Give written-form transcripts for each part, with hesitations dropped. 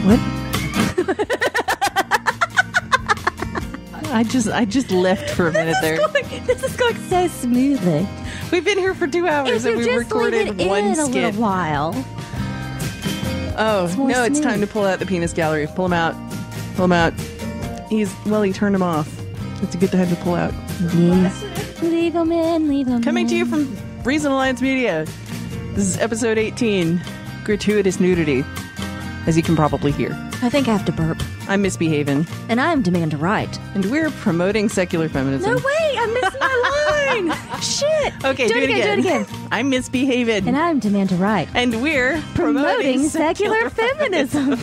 What? I just left for a minute there. This is going so smoothly. We've been here for 2 hours and we recorded one skit. A little while. Oh, no, it's time to pull out the penis gallery. Pull him out. Pull him out. He turned him off. It's a good time to pull out. Yes. Leave him in, leave him Coming in. to you from Reason Alliance Media. This is episode 18, Gratuitous Nudity, as you can probably hear. I think I have to burp. I'm MissBea. And I'm Demand to Right. And we're promoting secular feminism. No, wait, I missed my line. Shit. Okay, do it again. I'm MissBea. And I'm Demand to Right. And we're promoting secular feminism.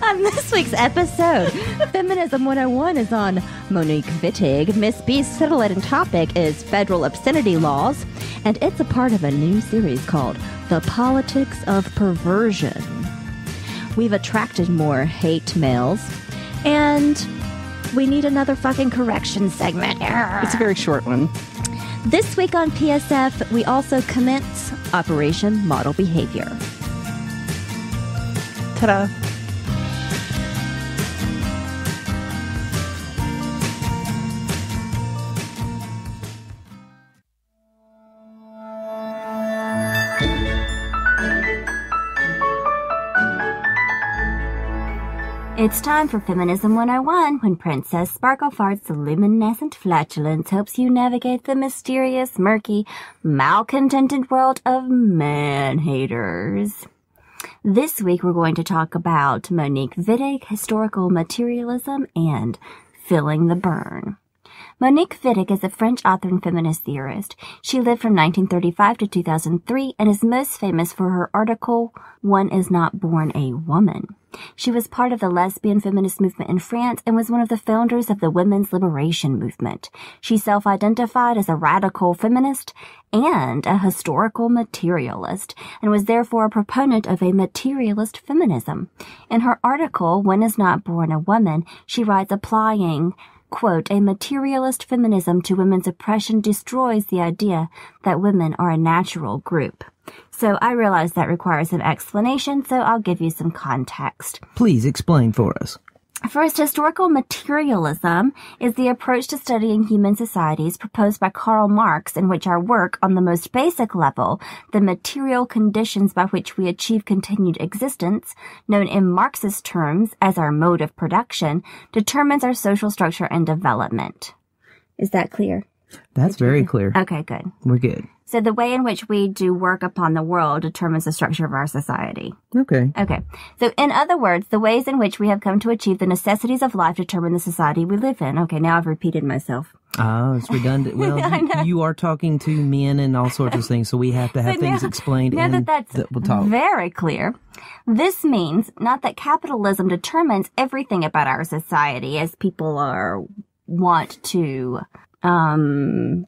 On this week's episode, Feminism 101 is on Monique Wittig. MissBea's titillating topic is federal obscenity laws. And it's a part of a new series called The Politics of Perversion. We've attracted more hate mails, and we need another fucking correction segment. It's a very short one. This week on PSF, we also commence Operation Model Behavior. Ta-da. It's time for Feminism 101, when Princess Sparklefart's luminescent flatulence helps you navigate the mysterious, murky, malcontented world of man-haters. This week we're going to talk about Monique Wittig, historical materialism, and filling the burn. Monique Wittig is a French author and feminist theorist. She lived from 1935 to 2003 and is most famous for her article, One is Not Born a Woman. She was part of the lesbian feminist movement in France and was one of the founders of the women's liberation movement. She self-identified as a radical feminist and a historical materialist, and was therefore a proponent of a materialist feminism. In her article, When is Not Born a Woman, she writes, applying, quote, a materialist feminism to women's oppression destroys the idea that women are a natural group. So I realize that requires some explanation, so I'll give you some context. Please explain for us. First, historical materialism is the approach to studying human societies proposed by Karl Marx, in which our work, on the most basic level, the material conditions by which we achieve continued existence, known in Marxist terms as our mode of production, determines our social structure and development. Is that clear? That's very clear. Okay, good. We're good. So the way in which we do work upon the world determines the structure of our society. Okay. Okay. So in other words, the ways in which we have come to achieve the necessities of life determine the society we live in. Okay, now I've repeated myself. Oh, it's redundant. Well, you are talking to men and all sorts of things, so we have to have things explained. Now that's we'll talk. Very clear. This means not that capitalism determines everything about our society, as people want to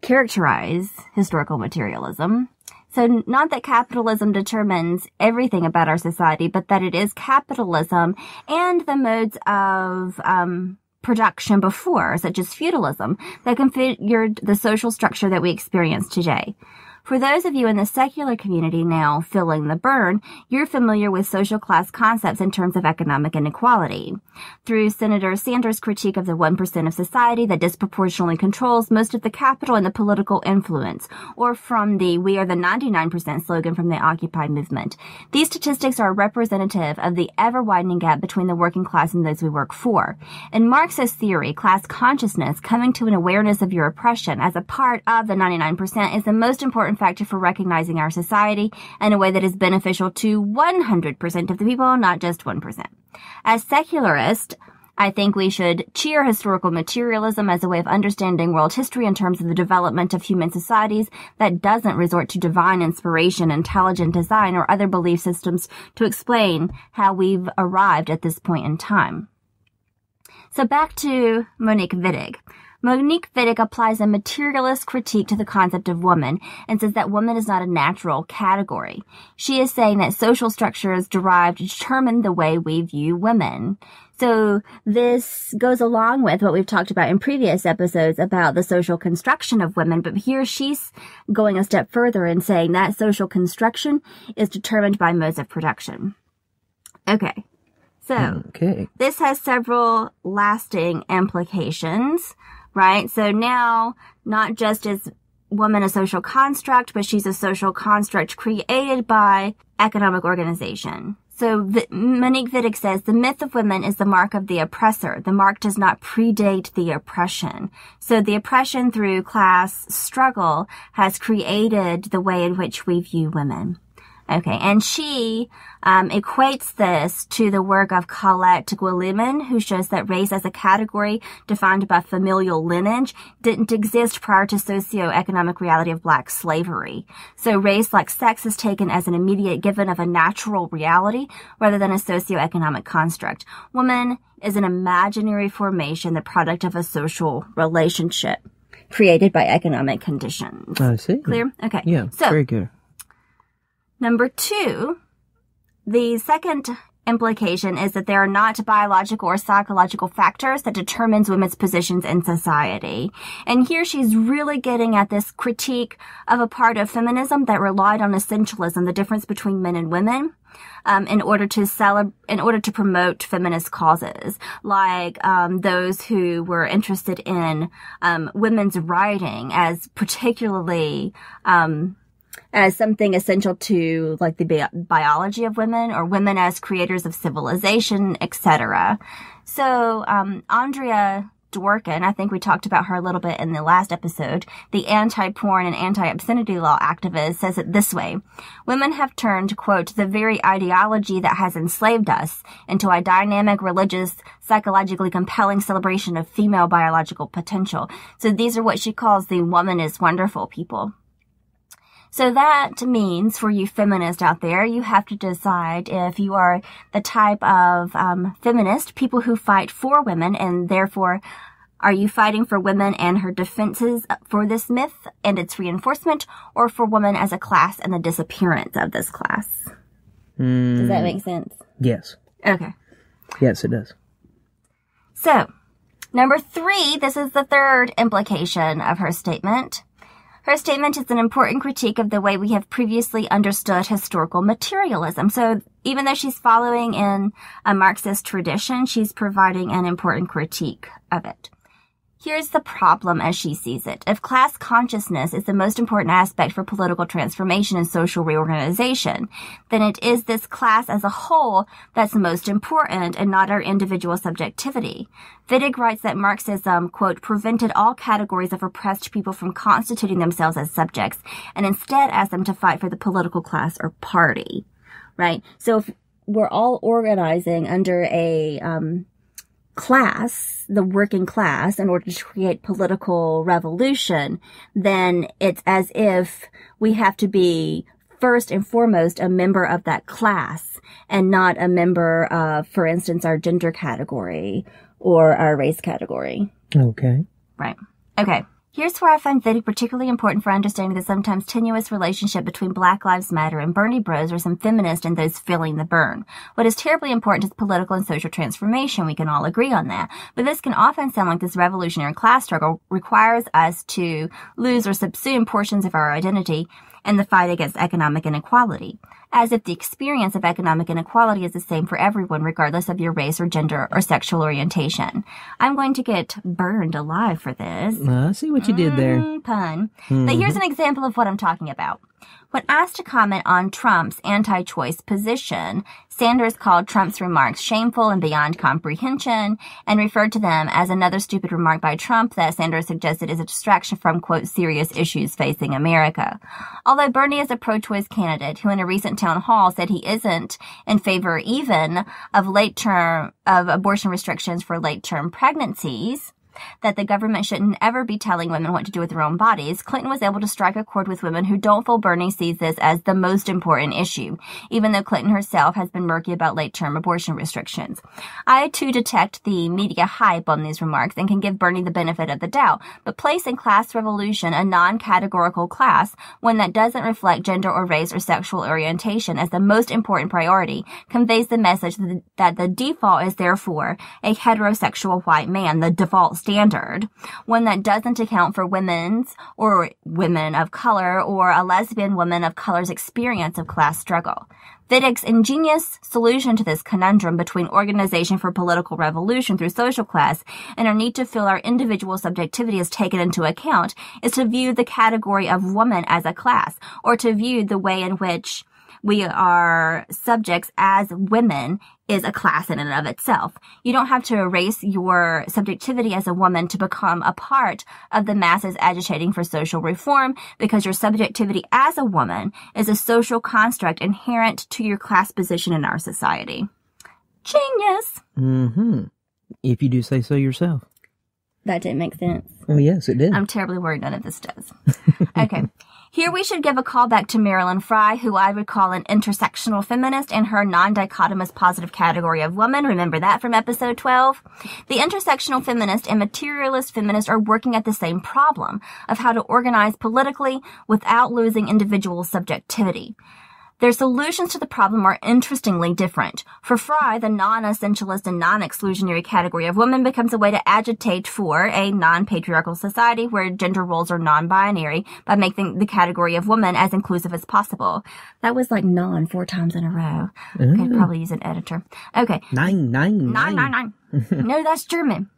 characterize historical materialism. So not that capitalism determines everything about our society, but that it is capitalism and the modes of production before, such as feudalism, that configured the social structure that we experience today. For those of you in the secular community now feeling the burn, you're familiar with social class concepts in terms of economic inequality. Through Senator Sanders' critique of the 1% of society that disproportionately controls most of the capital and the political influence, or from the We Are the 99% slogan from the Occupy movement. These statistics are representative of the ever-widening gap between the working class and those we work for. In Marxist theory, class consciousness, coming to an awareness of your oppression as a part of the 99%, is the most important factor for recognizing our society in a way that is beneficial to 100% of the people, not just 1%. As secularists, I think we should cheer historical materialism as a way of understanding world history in terms of the development of human societies that doesn't resort to divine inspiration, intelligent design, or other belief systems to explain how we've arrived at this point in time. So back to Monique Wittig. Monique Wittig applies a materialist critique to the concept of woman and says that woman is not a natural category. She is saying that social structures derived determine the way we view women. So this goes along with what we've talked about in previous episodes about the social construction of women, but here she's going a step further and saying that social construction is determined by modes of production. Okay. So, this has several lasting implications, right? So now, not just is woman a social construct, but she's a social construct created by economic organization. So Monique Wittig says, the myth of women is the mark of the oppressor. The mark does not predate the oppression. So the oppression through class struggle has created the way in which we view women. Okay, and she equates this to the work of Colette Guillemin, who shows that race as a category defined by familial lineage didn't exist prior to socioeconomic reality of black slavery. So race, like sex, is taken as an immediate given of a natural reality rather than a socioeconomic construct. Woman is an imaginary formation, the product of a social relationship created by economic conditions. I see. Clear? Okay. Yeah, so, very good. Number 2, the second implication is that there are not biological or psychological factors that determines women's positions in society. And here she's really getting at this critique of a part of feminism that relied on essentialism, the difference between men and women, in order to promote feminist causes, like those who were interested in women's writing as particularly as something essential to like the biology of women, or women as creators of civilization, etc. So Andrea Dworkin, I think we talked about her a little bit in the last episode, the anti-porn and anti-obscenity law activist, says it this way: women have turned, quote, the very ideology that has enslaved us into a dynamic, religious, psychologically compelling celebration of female biological potential. So these are what she calls the woman is wonderful people. So that means for you feminists out there, you have to decide if you are the type of feminist, people who fight for women, and therefore are you fighting for women and her defenses for this myth and its reinforcement, or for women as a class and the disappearance of this class? Does that make sense? Yes. Okay. Yes, it does. So, number 3, this is the third implication of her statement. Her statement is an important critique of the way we have previously understood historical materialism. So even though she's following in a Marxist tradition, she's providing an important critique of it. Here's the problem as she sees it. If class consciousness is the most important aspect for political transformation and social reorganization, then it is this class as a whole that's most important and not our individual subjectivity. Wittig writes that Marxism, quote, prevented all categories of oppressed people from constituting themselves as subjects and instead asked them to fight for the political class or party, right? So if we're all organizing under a class, the working class, in order to create political revolution, then it's as if we have to be first and foremost a member of that class and not a member of, for instance, our gender category or our race category. Okay. Right. Okay. Here's where I find Wittig particularly important for understanding the sometimes tenuous relationship between Black Lives Matter and Bernie Bros, or some feminists and those feeling the burn. What is terribly important is political and social transformation. We can all agree on that. But this can often sound like this revolutionary class struggle requires us to lose or subsume portions of our identity in the fight against economic inequality, as if the experience of economic inequality is the same for everyone, regardless of your race or gender or sexual orientation. I'm going to get burned alive for this. I see what you did there. Pun. But here's an example of what I'm talking about. When asked to comment on Trump's anti-choice position, Sanders called Trump's remarks shameful and beyond comprehension and referred to them as another stupid remark by Trump that Sanders suggested is a distraction from, quote, serious issues facing America. Although Bernie is a pro-choice candidate who in a recent town hall said he isn't in favor even of abortion restrictions for late-term pregnancies, that the government shouldn't ever be telling women what to do with their own bodies, Clinton was able to strike a chord with women who don't feel Bernie sees this as the most important issue, even though Clinton herself has been murky about late-term abortion restrictions. I, too, detect the media hype on these remarks and can give Bernie the benefit of the doubt, but place in class revolution a non-categorical class, one that doesn't reflect gender or race or sexual orientation as the most important priority, conveys the message that the default is therefore a heterosexual white man, the default standard, one that doesn't account for women's or women of color or a lesbian woman of color's experience of class struggle. Wittig's ingenious solution to this conundrum between organization for political revolution through social class and our need to feel our individual subjectivity is taken into account is to view the category of woman as a class, or to view the way in which we are subjects as women is a class in and of itself. You don't have to erase your subjectivity as a woman to become a part of the masses agitating for social reform, because your subjectivity as a woman is a social construct inherent to your class position in our society. Genius! Mm-hmm. If you do say so yourself. That didn't make sense. Oh, yes, it did. I'm terribly worried none of this does. Okay. Here we should give a call back to Marilyn Frye, who I would call an intersectional feminist in her non-dichotomous positive category of woman. Remember that from episode 12? The intersectional feminist and materialist feminist are working at the same problem of how to organize politically without losing individual subjectivity. Their solutions to the problem are interestingly different. For Frye, the non-essentialist and non-exclusionary category of woman becomes a way to agitate for a non-patriarchal society where gender roles are non-binary by making the category of woman as inclusive as possible. That was like non 4 times in a row. I could probably use an editor. Okay. Nine. No, that's German.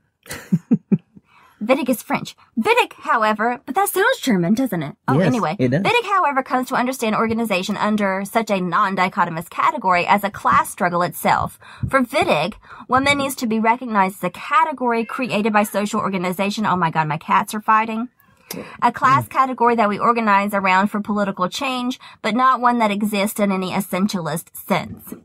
Wittig is French. Wittig, however, but that sounds German, doesn't it? Oh, yes, anyway. it does. Wittig, however, comes to understand organization under such a non-dichotomous category as a class struggle itself. For Wittig, woman needs to be recognized as a category created by social organization. Oh my God, my cats are fighting. A class category that we organize around for political change, but not one that exists in any essentialist sense.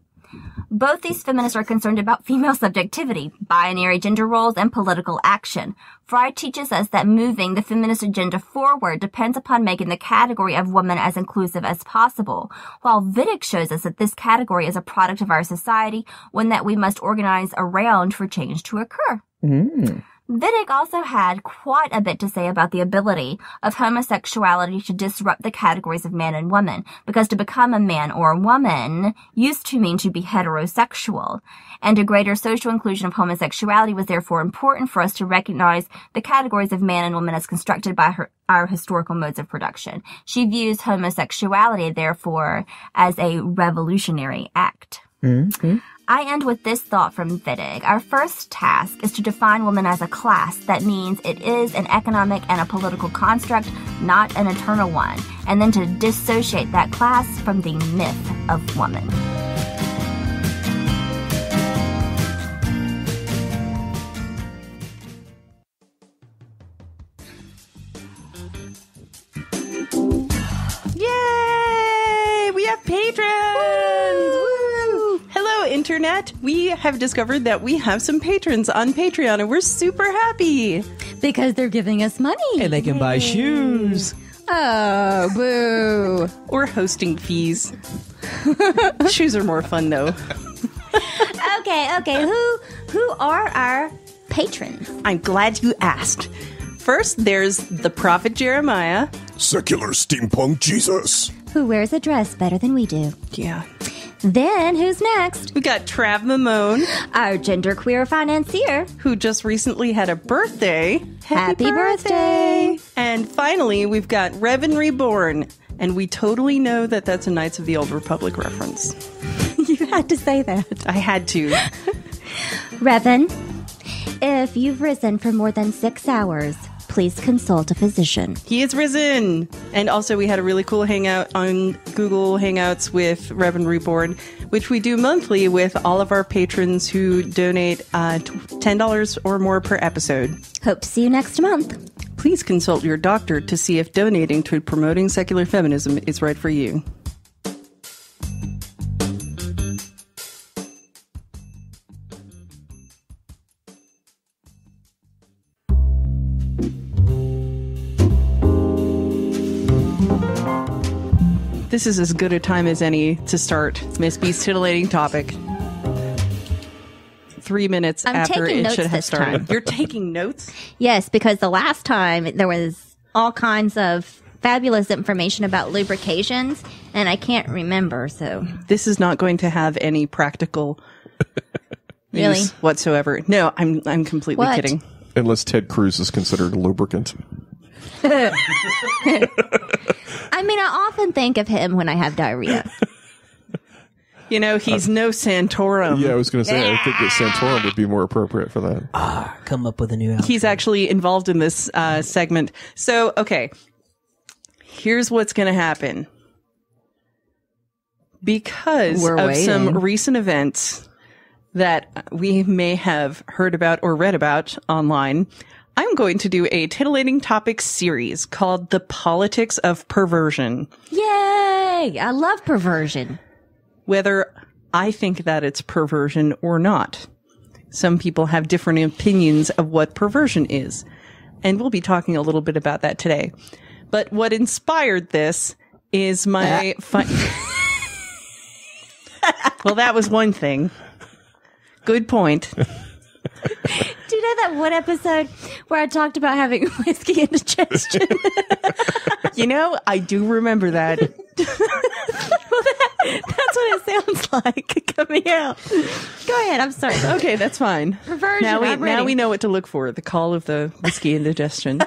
Both these feminists are concerned about female subjectivity, binary gender roles, and political action. Frye teaches us that moving the feminist agenda forward depends upon making the category of woman as inclusive as possible, while Wittig shows us that this category is a product of our society, one that we must organize around for change to occur. Wittig also had quite a bit to say about the ability of homosexuality to disrupt the categories of man and woman, because to become a man or a woman used to mean to be heterosexual, and a greater social inclusion of homosexuality was therefore important for us to recognize the categories of man and woman as constructed by our historical modes of production. She views homosexuality, therefore, as a revolutionary act. I end with this thought from Wittig. Our first task is to define woman as a class. That means it is an economic and a political construct, not an eternal one. And then to dissociate that class from the myth of woman. Yay! We have patrons! Woo! Hello, Internet. We have discovered that we have some patrons on Patreon, and we're super happy. Because they're giving us money. And they can buy shoes. Oh, boo. Or hosting fees. Shoes are more fun, though. Okay. Who are our patrons? I'm glad you asked. First, there's the Prophet Jeremiah. Secular steampunk Jesus. Who wears a dress better than we do. Yeah. Then, who's next? We got Trav Mamone, Our genderqueer financier. who just recently had a birthday. Happy birthday. And finally, we've got Revan Reborn. And we totally know that that's a Knights of the Old Republic reference. You had to say that. I had to. Revan, if you've risen for more than 6 hours, please consult a physician. He is risen. And also, we had a really cool hangout on Google Hangouts with Revan Reborn, which we do monthly with all of our patrons who donate $10 or more per episode. Hope to see you next month. Please consult your doctor to see if donating to promoting secular feminism is right for you. This is as good a time as any to start MissBea's titillating topic. 3 minutes I'm after taking it notes should have this started. time. You're taking notes? Yes, because the last time there was all kinds of fabulous information about lubrications, and I can't remember, so. This is not going to have any practical Really? use whatsoever. No, I'm completely What? kidding. Unless Ted Cruz is considered a lubricant. I mean, I often think of him when I have diarrhea. You know, he's no Santorum. Yeah, I was going to say, I think that Santorum would be more appropriate for that. Come up with a new outfit. He's actually involved in this segment. So, okay, here's what's going to happen. Because of some recent events that we may have heard about or read about online, I'm going to do a titillating topic series called The Politics of Perversion. Yay! I love perversion. Whether I think that it's perversion or not. Some people have different opinions of what perversion is. And we'll be talking a little bit about that today. But what inspired this is my... Well, that was one thing. Good point. Do you know that one episode where I talked about having whiskey indigestion? You know, I do remember that. Well, that's what it sounds like coming out. Go ahead. I'm sorry. Okay, that's fine. Perversion. Now we know what to look for. The call of the whiskey indigestion.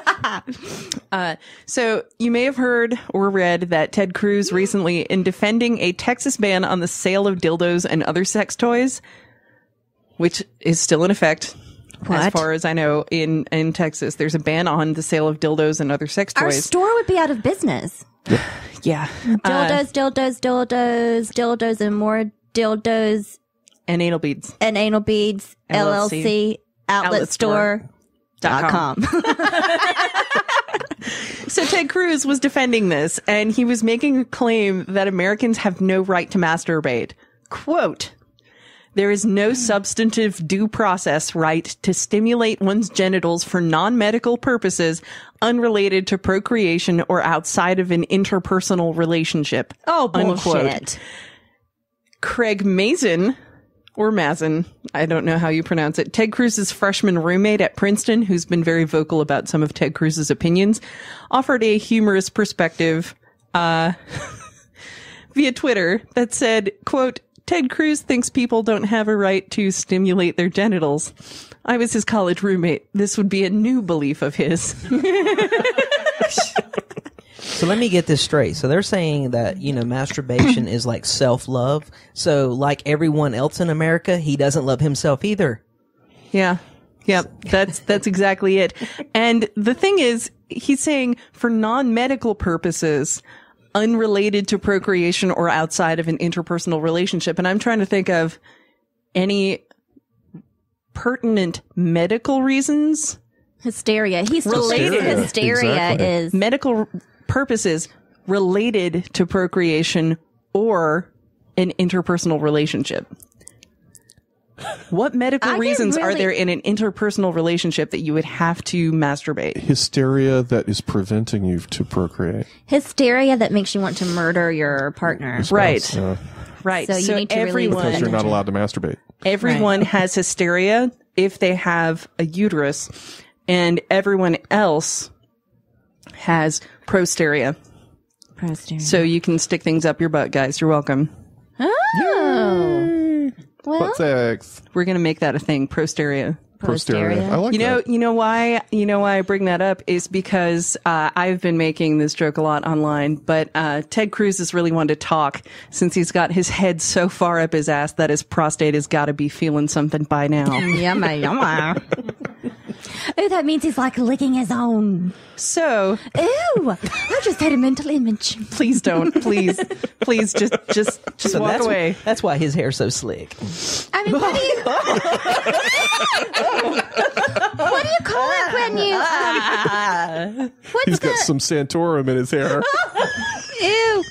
So you may have heard or read that Ted Cruz recently, in defending a Texas ban on the sale of dildos and other sex toys, which is still in effect. As far as I know, in Texas, there's a ban on the sale of dildos and other sex toys. Our store would be out of business. Yeah. Dildos, and more dildos. And anal beads. LLC, outletstore.com. So Ted Cruz was defending this, and he was making a claim that Americans have no right to masturbate. Quote, "There is no substantive due process right to stimulate one's genitals for non-medical purposes unrelated to procreation or outside of an interpersonal relationship." Oh, unquote. bullshit. Craig Mazin, or Mazin, I don't know how you pronounce it, Ted Cruz's freshman roommate at Princeton, who's been very vocal about some of Ted Cruz's opinions, offered a humorous perspective via Twitter that said, quote, "Ted Cruz thinks people don't have a right to stimulate their genitals. I was his college roommate. This would be a new belief of his." So let me get this straight. So they're saying that, masturbation is like self-love. So like everyone else in America, he doesn't love himself either. Yeah. Yep. That's exactly it. And the thing is, he's saying for non-medical purposes, unrelated to procreation or outside of an interpersonal relationship. And I'm trying to think of any pertinent medical reasons. Hysteria. He's related. Hysteria exactly. is Medical purposes related to procreation or an interpersonal relationship. What medical reasons are there in an interpersonal relationship that you would have to masturbate? Hysteria that is preventing you to procreate. hysteria that makes you want to murder your partner. Right. Right. So you need to release Because you're not allowed to masturbate. Everyone has hysteria if they have a uterus, and everyone else has prosteria. So you can stick things up your butt, guys. You're welcome. Oh. Well, Butt sex. We're going to make that a thing. Prosteria. Prosteria. I like that. You know why I bring that up is because I've been making this joke a lot online, but Ted Cruz has really wanted to talk since he's got his head so far up his ass that his prostate has got to be feeling something by now. yumma. Oh, that means he's like licking his own. So, Ew! I just had a mental image. please don't. Please just So walk away. That's why his hair's so slick. I mean, what do you call it when you? He's got some Santorum in his hair. Ew.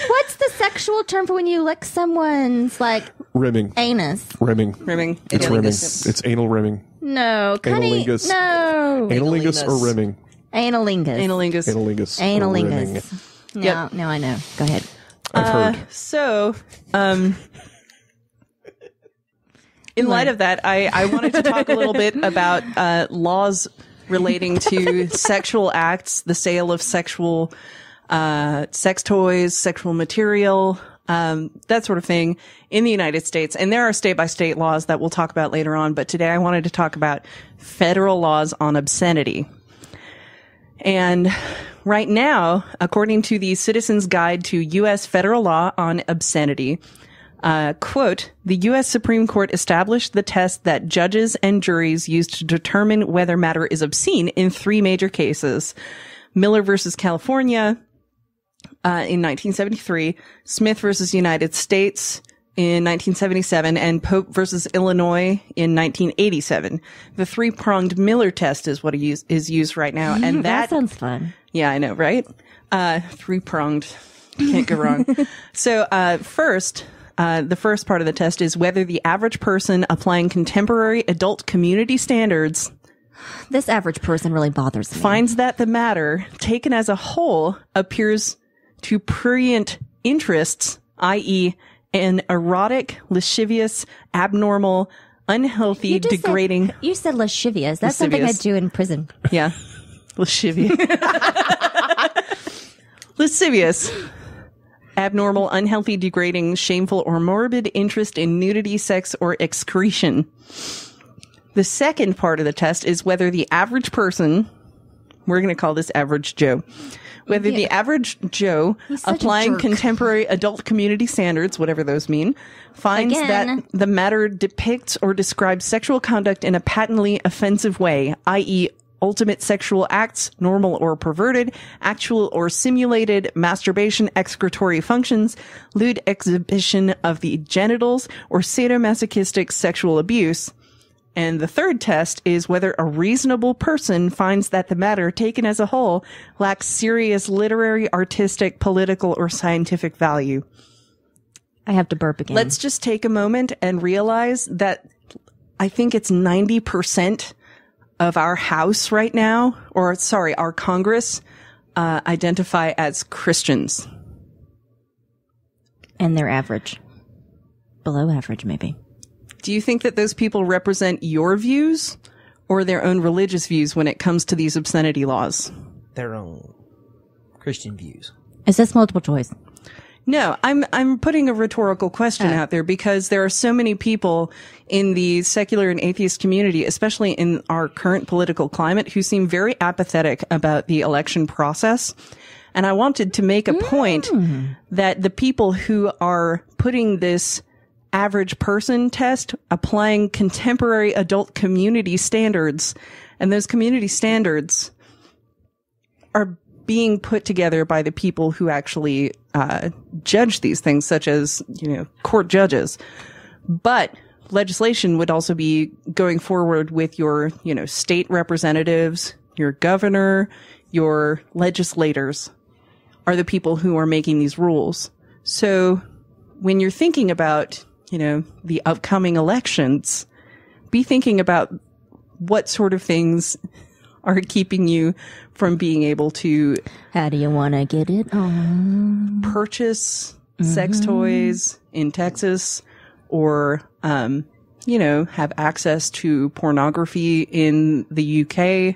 What's the sexual term for when you lick someone's Rimming. anus? Rimming. Rimming. It's rimming. Analingus. It's anal rimming. No, Analingus. No, Analingus or rimming? analingus. Analingus. Analingus. or rimming. Analingus. No, I know. Go ahead. I've heard. So, in light of that, I wanted to talk a little bit about laws relating to sexual acts, the sale of sexual sex toys, sexual material, that sort of thing in the United States. And there are state-by-state laws that we'll talk about later on. But today I wanted to talk about federal laws on obscenity. And right now, according to the Citizen's Guide to U.S. Federal Law on Obscenity, quote, the U.S. Supreme Court established the test that judges and juries use to determine whether matter is obscene in 3 major cases. Miller versus California in 1973, Smith versus United States in 1977, and Pope versus Illinois in 1987. The 3-pronged Miller test is what is used right now. And that sounds fun. Yeah, I know, right? 3-pronged. Can't go wrong. So, the first part of the test is whether the average person applying contemporary adult community standards This average person really bothers me. finds that the matter, taken as a whole, appears to prurient interests, i.e., an erotic, lascivious, abnormal, unhealthy, degrading. You said lascivious. That's something I do in prison. Yeah. Lascivious. Lascivious. Abnormal, unhealthy, degrading, shameful, or morbid interest in nudity, sex, or excretion. The second part of the test is whether the average person, we're going to call this average Joe, whether the average Joe applying contemporary adult community standards, whatever those mean, finds that the matter depicts or describes sexual conduct in a patently offensive way, i.e., ultimate sexual acts, normal or perverted, actual or simulated, masturbation, excretory functions, lewd exhibition of the genitals, or sadomasochistic sexual abuse. And the third test is whether a reasonable person finds that the matter, taken as a whole, lacks serious literary, artistic, political, or scientific value. I have to burp again. Let's just take a moment and realize that I think it's 90% of our House right now, or sorry, our Congress, identify as Christians. And they're average. Below average, maybe. Do you think that those people represent your views or their own religious views when it comes to these obscenity laws? Their own Christian views. Is this multiple choice? No, I'm putting a rhetorical question out there because there are so many people in the secular and atheist community, especially in our current political climate, who seem very apathetic about the election process. And I wanted to make a point that the people who are putting this average person test, applying contemporary adult community standards, and those community standards are being put together by the people who actually judge these things, such as, court judges. But legislation would also be going forward with your, state representatives, your governor, your legislators are the people who are making these rules. So when you're thinking about, the upcoming elections, be thinking about what sort of things are keeping you from being able to... How do you want to get it on? Purchase sex toys in Texas or, have access to pornography in the UK.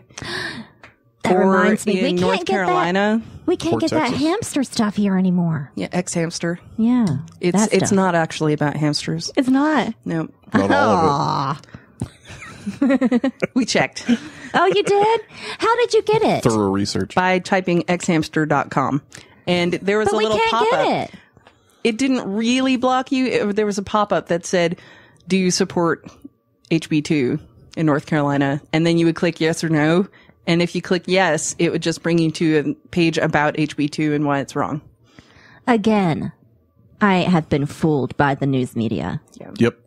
That reminds me, in North Carolina. We can't get that hamster stuff here anymore. Yeah, X-hamster. Yeah. It's not actually about hamsters. It's not. No. Not all of it. We checked. Oh, you did? How did you get it? Thorough research. By typing xhamster.com. And there was a little pop-up. We can't get it. It didn't really block you. There was a pop-up that said, do you support HB2 in North Carolina? And then you would click yes or no. And if you click yes, it would just bring you to a page about HB2 and why it's wrong. Again, I have been fooled by the news media. Yeah. Yep.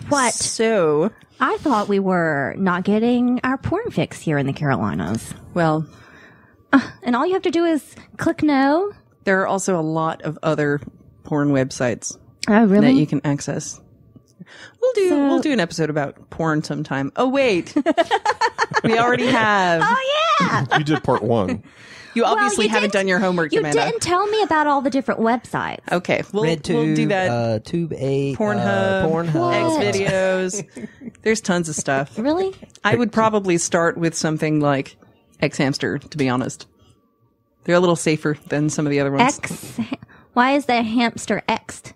What? So, I thought we were not getting our porn fix here in the Carolinas. well, And all you have to do is click no. there are also a lot of other porn websites Oh, really? that you can access. We'll do an episode about porn sometime. Oh, wait. We already have. Oh, yeah. You did part 1. You obviously you haven't did- done your homework, You Amanda. didn't tell me about all the different websites. Okay, we'll do that. Tube 8, Pornhub, Pornhub. X videos. There's tons of stuff. Really? I would probably start with something like X Hamster, to be honest. They're a little safer than some of the other ones. Why is the hamster X'd?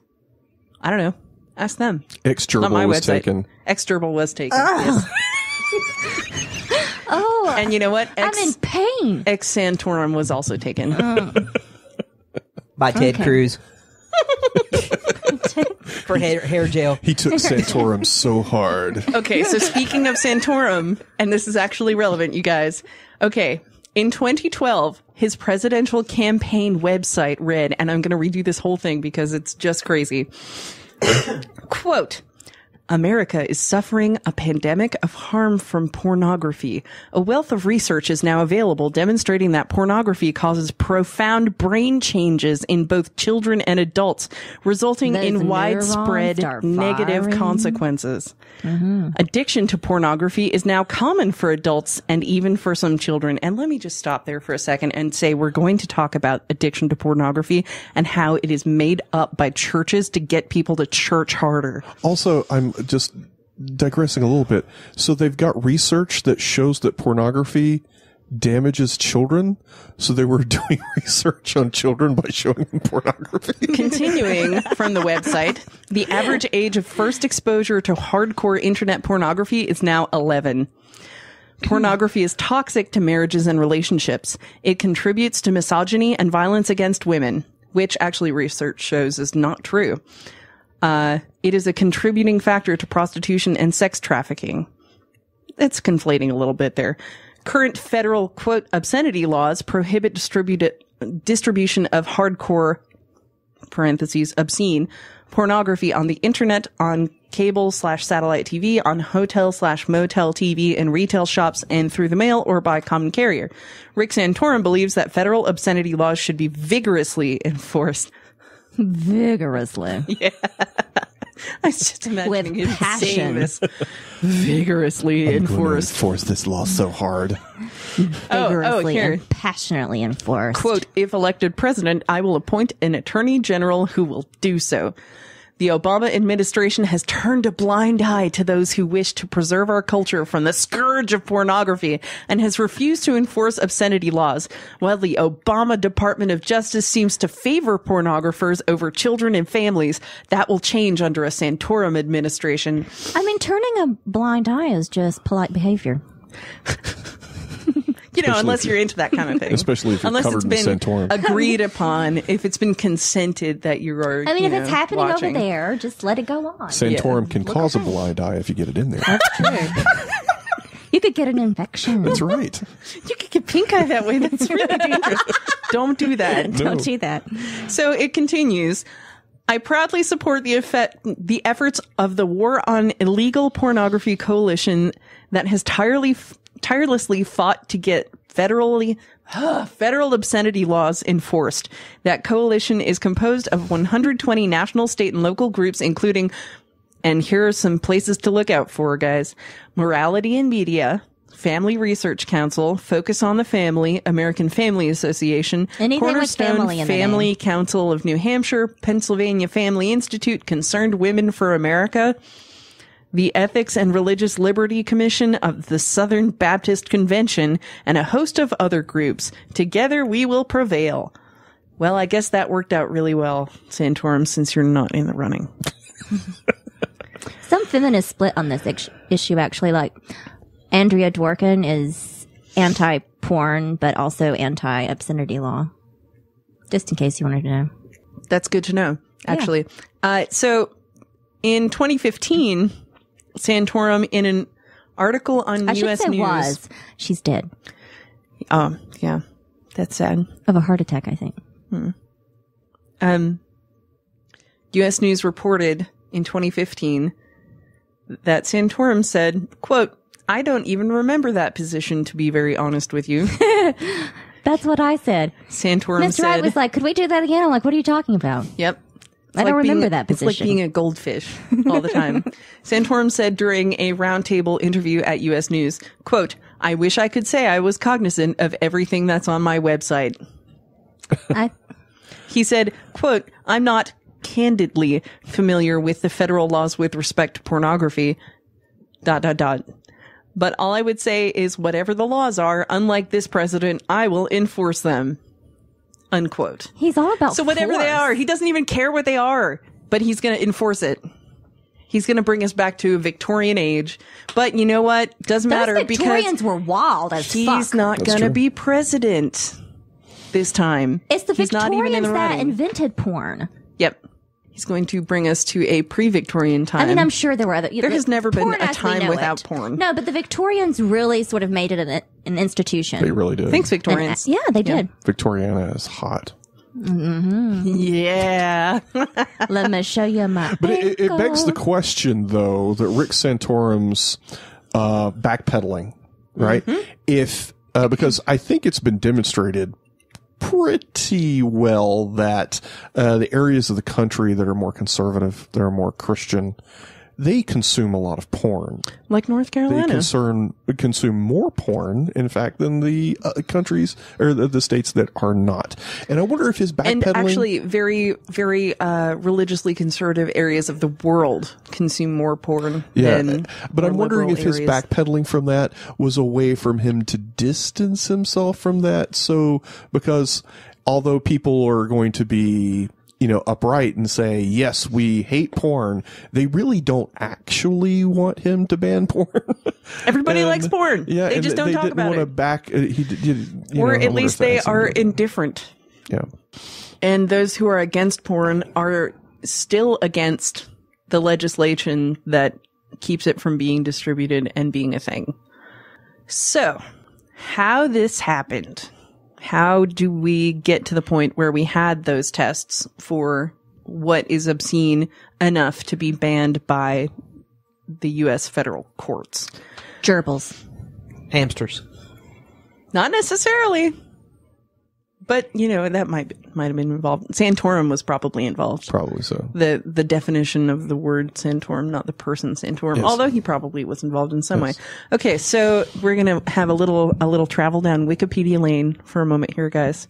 I don't know. Ask them. Exgerbil was taken. Exgerbil was taken. Yes. Oh, And you know what? I'm in pain. Ex Santorum was also taken. By Ted Okay. Cruz. For hair gel. He took Santorum so hard. Okay, so speaking of Santorum, and this is actually relevant, you guys. Okay, in 2012, his presidential campaign website read, and I'm going to read you this whole thing because it's just crazy. Quote, America is suffering a pandemic of harm from pornography. A wealth of research is now available demonstrating that pornography causes profound brain changes in both children and adults, resulting Those in widespread neurons are negative firing. consequences. Addiction to pornography is now common for adults and even for some children. And let me just stop there for a second and say we're going to talk about addiction to pornography and how it is made up by churches to get people to church harder. Also, I'm just digressing a little bit. So they've got research that shows that pornography damages children. So they were doing research on children by showing them pornography. Continuing from the website, the average age of first exposure to hardcore internet pornography is now 11. Pornography is toxic to marriages and relationships. It contributes to misogyny and violence against women, which actually research shows is not true. It is a contributing factor to prostitution and sex trafficking. It's conflating a little bit there. Current federal, quote, obscenity laws prohibit distribution of hardcore, parentheses, obscene, pornography on the internet, on cable/satellite TV, on hotel/motel TV, in retail shops, and through the mail or by common carrier. Rick Santorum believes that federal obscenity laws should be vigorously enforced. Vigorously. Yeah. I was just imagining With him passion. saying this. Vigorously I'm going to enforced. enforce this law so hard. Vigorously here. and passionately enforced. Quote, if elected president, I will appoint an attorney general who will do so. The Obama administration has turned a blind eye to those who wish to preserve our culture from the scourge of pornography and has refused to enforce obscenity laws, while the Obama Department of Justice seems to favor pornographers over children and families. That will change under a Santorum administration. I mean, turning a blind eye is just polite behavior. You know, Especially unless if you're into that kind of thing. Especially if you're unless covered it's in been Santorum. agreed upon, if it's been consented that you are. I mean, you if it's know, happening watching. over there, just let it go on. Santorum can cause a blind eye if you get it in there. You could get an infection. That's right. You could get pink eye that way. That's really dangerous. Don't do that. Don't do that. So it continues. I proudly support the efforts of the War on Illegal Pornography Coalition that has tirelessly fought to get federal obscenity laws enforced. That coalition is composed of 120 national, state, and local groups, including, and here are some places to look out for, guys: Morality in Media, Family Research Council, Focus on the Family, American Family Association, Anything with Cornerstone family in the Family name. Council of New Hampshire, Pennsylvania Family Institute, Concerned Women for America, the Ethics and Religious Liberty Commission of the Southern Baptist Convention, and a host of other groups. Together we will prevail. Well, I guess that worked out really well, Santorum, since you're not in the running. Some feminists split on this issue, actually. Like, Andrea Dworkin is anti-porn, but also anti-obscenity law. Just in case you wanted to know. That's good to know, actually. So in 2015, Santorum, in an article on I should U.S. say News. was. She's dead. Yeah, that's sad. Of a heart attack, I think. U.S. News reported in 2015 that Santorum said, quote, I don't even remember that position, to be very honest with you. That's what I said. Santorum Mr. said, Wright was like, could we do that again? I'm like, what are you talking about? yep. I don't remember that It's like position. being a goldfish all the time. Santorum said during a roundtable interview at U.S. News, quote, I wish I could say I was cognizant of everything that's on my website. He said, quote, I'm not candidly familiar with the federal laws with respect to pornography, ... But all I would say is whatever the laws are, unlike this president, I will enforce them. unquote. He's all about So whatever they force. are, he doesn't even care what they are, but he's going to enforce it. He's going to bring us back to Victorian age. But you know what? Doesn't Those matter Victorians because were wild as he's fuck. not going to true. be president this time. It's the He's not even in Victorians the that running. invented porn. Yep. He's going to bring us to a pre-Victorian time. I mean, I'm sure there were other. There has never been porn a as we time know without it. porn. No, but the Victorians really sort of made it an institution. They really did. Thanks, Victorians. Yeah, they did. Victoriana is hot. Yeah. Let me show you my. But it begs the ankle. question, though, that Rick Santorum's backpedaling, right? If because I think it's been demonstrated pretty well that the areas of the country that are more conservative, that are more Christian, they consume a lot of porn. Like North They Carolina. consume more porn, in fact, than the countries or the states that are not. And I wonder if his backpedaling. And actually, very, very religiously conservative areas of the world consume more porn than but I'm more wondering if liberal his areas. backpedaling from that was a way from him to distance himself from that. So, because although people are going to be, upright and say, yes, we hate porn, they really don't actually want him to ban porn. Everybody likes porn. Yeah, They and just don't talk didn't about want to it. back. He did, Or I at wonder least if that they has something are to do with it. indifferent. Yeah. And those who are against porn are still against the legislation that keeps it from being distributed and being a thing. So, how this happened? How do we get to the point where we had those tests for what is obscene enough to be banned by the U.S. federal courts? Gerbils. Hamsters. Not necessarily. But, that might have been involved. Santorum was probably involved. Probably so. The definition of the word Santorum, not the person Santorum, Yes. although he probably was involved in some Yes. way. Okay, so we're going to have a little travel down Wikipedia lane for a moment here, guys.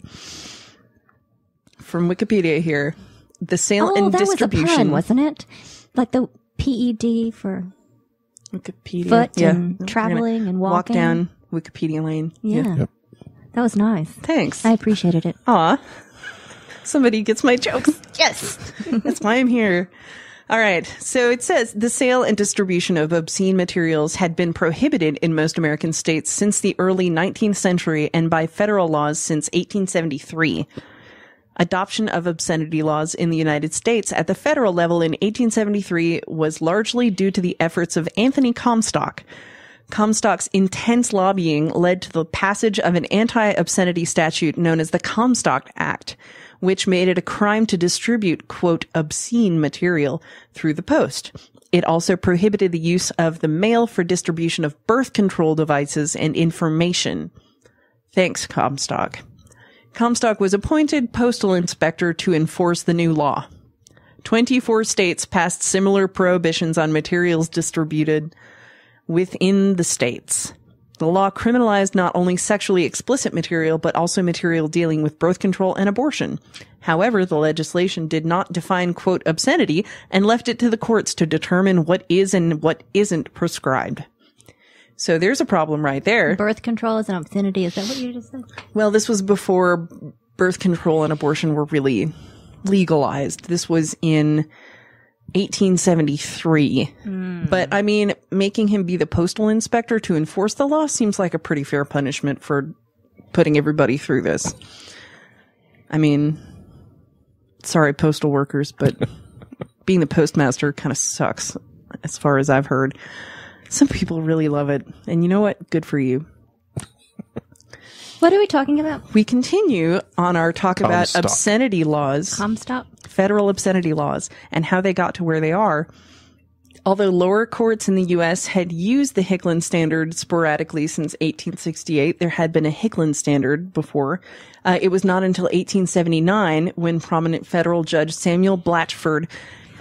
From Wikipedia here, the sale and that was a distribution. pun, wasn't it? Like the PED for Wikipedia. foot Yeah. and We're gonna traveling and walk walking. down Wikipedia lane. Yeah. Yep. That was nice. Thanks. I appreciated it. Aw. Somebody gets my jokes. Yes. That's why I'm here. All right. So it says the sale and distribution of obscene materials had been prohibited in most American states since the early 19th century and by federal laws since 1873. Adoption of obscenity laws in the United States at the federal level in 1873 was largely due to the efforts of Anthony Comstock. Comstock's intense lobbying led to the passage of an anti-obscenity statute known as the Comstock Act, which made it a crime to distribute, quote, obscene material through the post. It also prohibited the use of the mail for distribution of birth control devices and information. Thanks, Comstock. Comstock was appointed postal inspector to enforce the new law. 24 states passed similar prohibitions on materials distributed within the states. The law criminalized not only sexually explicit material, but also material dealing with birth control and abortion. However, the legislation did not define, quote, obscenity and left it to the courts to determine what is and what isn't prescribed. So there's a problem right there. Birth control is an obscenity. Is that what you just said? Well, this was before birth control and abortion were really legalized. This was in 1873. But I mean, making him be the postal inspector to enforce the law seems like a pretty fair punishment for putting everybody through this. I mean, sorry, postal workers, but being the postmaster kind of sucks as far as I've heard. Some people really love it. And you know what? Good for you. What are we talking about? We continue on our talk about Comstock. obscenity laws. Comstock? Federal obscenity laws and how they got to where they are. Although lower courts in the U.S. had used the Hicklin standard sporadically since 1868, there had been a Hicklin standard before. It was not until 1879 when prominent federal judge Samuel Blatchford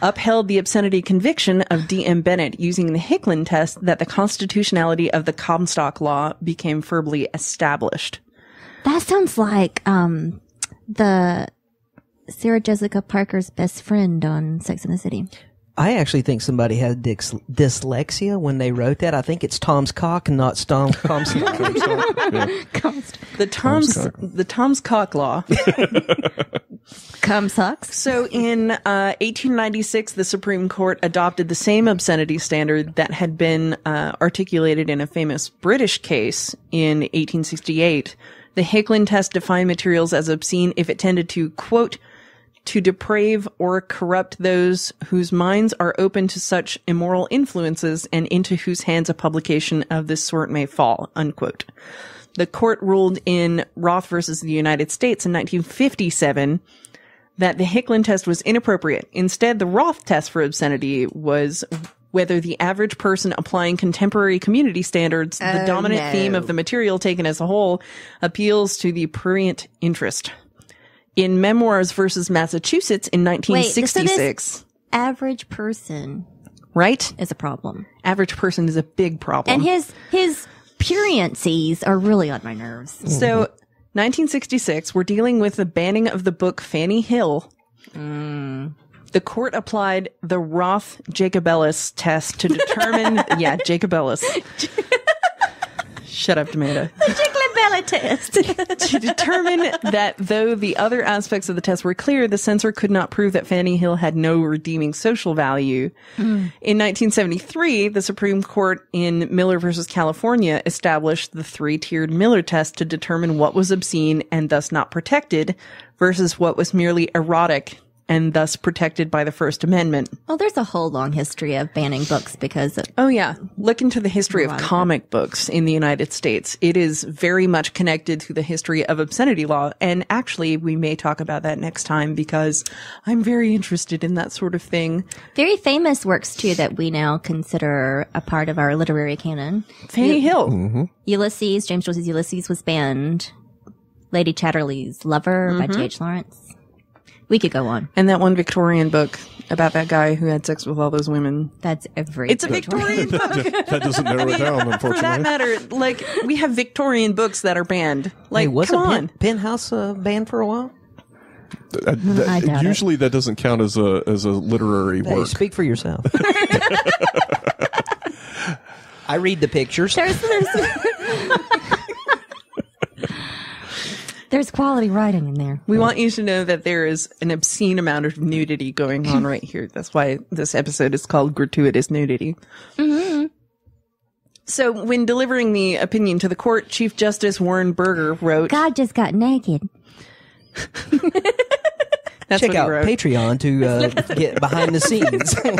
upheld the obscenity conviction of D.M. Bennett using the Hicklin test that the constitutionality of the Comstock law became firmly established. That sounds like the Sarah Jessica Parker's best friend on Sex and the City. I actually think somebody had dyslexia when they wrote that. I think it's Tom's cock and not Tom's cock. The Tom's cock law. Cum sucks. So in 1896, the Supreme Court adopted the same obscenity standard that had been articulated in a famous British case in 1868. The Hicklin test defined materials as obscene if it tended to, quote, to deprave or corrupt those whose minds are open to such immoral influences and into whose hands a publication of this sort may fall, unquote. The court ruled in Roth versus the United States in 1957 that the Hicklin test was inappropriate. Instead, the Roth test for obscenity was whether the average person applying contemporary community standards, the dominant theme of the material taken as a whole, appeals to the prurient interest. In Memoirs versus Massachusetts in 1966. Average person. Right? Is a problem. Average person is a big problem. And his pruriencies are really on my nerves. So, 1966, we're dealing with the banning of the book Fanny Hill. The court applied the Roth-Jacobellis test to determine... yeah, Jacobellis. Shut up, Amanda. Jacobellis test. To determine that though the other aspects of the test were clear, the censor could not prove that Fanny Hill had no redeeming social value. In 1973, the Supreme Court in Miller versus California established the three-tiered Miller test to determine what was obscene and thus not protected versus what was merely erotic and thus protected by the First Amendment. Well, there's a whole long history of banning books because of... Oh, yeah. Look into the history of comic books in the United States. It is very much connected to the history of obscenity law. And actually, we may talk about that next time because I'm very interested in that sort of thing. Very famous works, too, that we now consider a part of our literary canon. Fanny Hill. Ulysses, James Joyce's Ulysses was banned. Lady Chatterley's Lover by T.H. Lawrence. We could go on. And that one Victorian book about that guy who had sex with all those women. That's every... It's a Victorian book. That doesn't narrow it down, unfortunately. For that matter, like, we have Victorian books that are banned. Like, Hey, wasn't come on. Penthouse banned for a while? I doubt usually that doesn't count as a literary Hey, work. speak for yourself. I read the pictures. There's quality writing in there. We want you to know that there is an obscene amount of nudity going on right here. That's why this episode is called Gratuitous Nudity. So when delivering the opinion to the court, Chief Justice Warren Burger wrote... God just got naked. That's Check what out he wrote. Patreon to get behind the scenes. We're going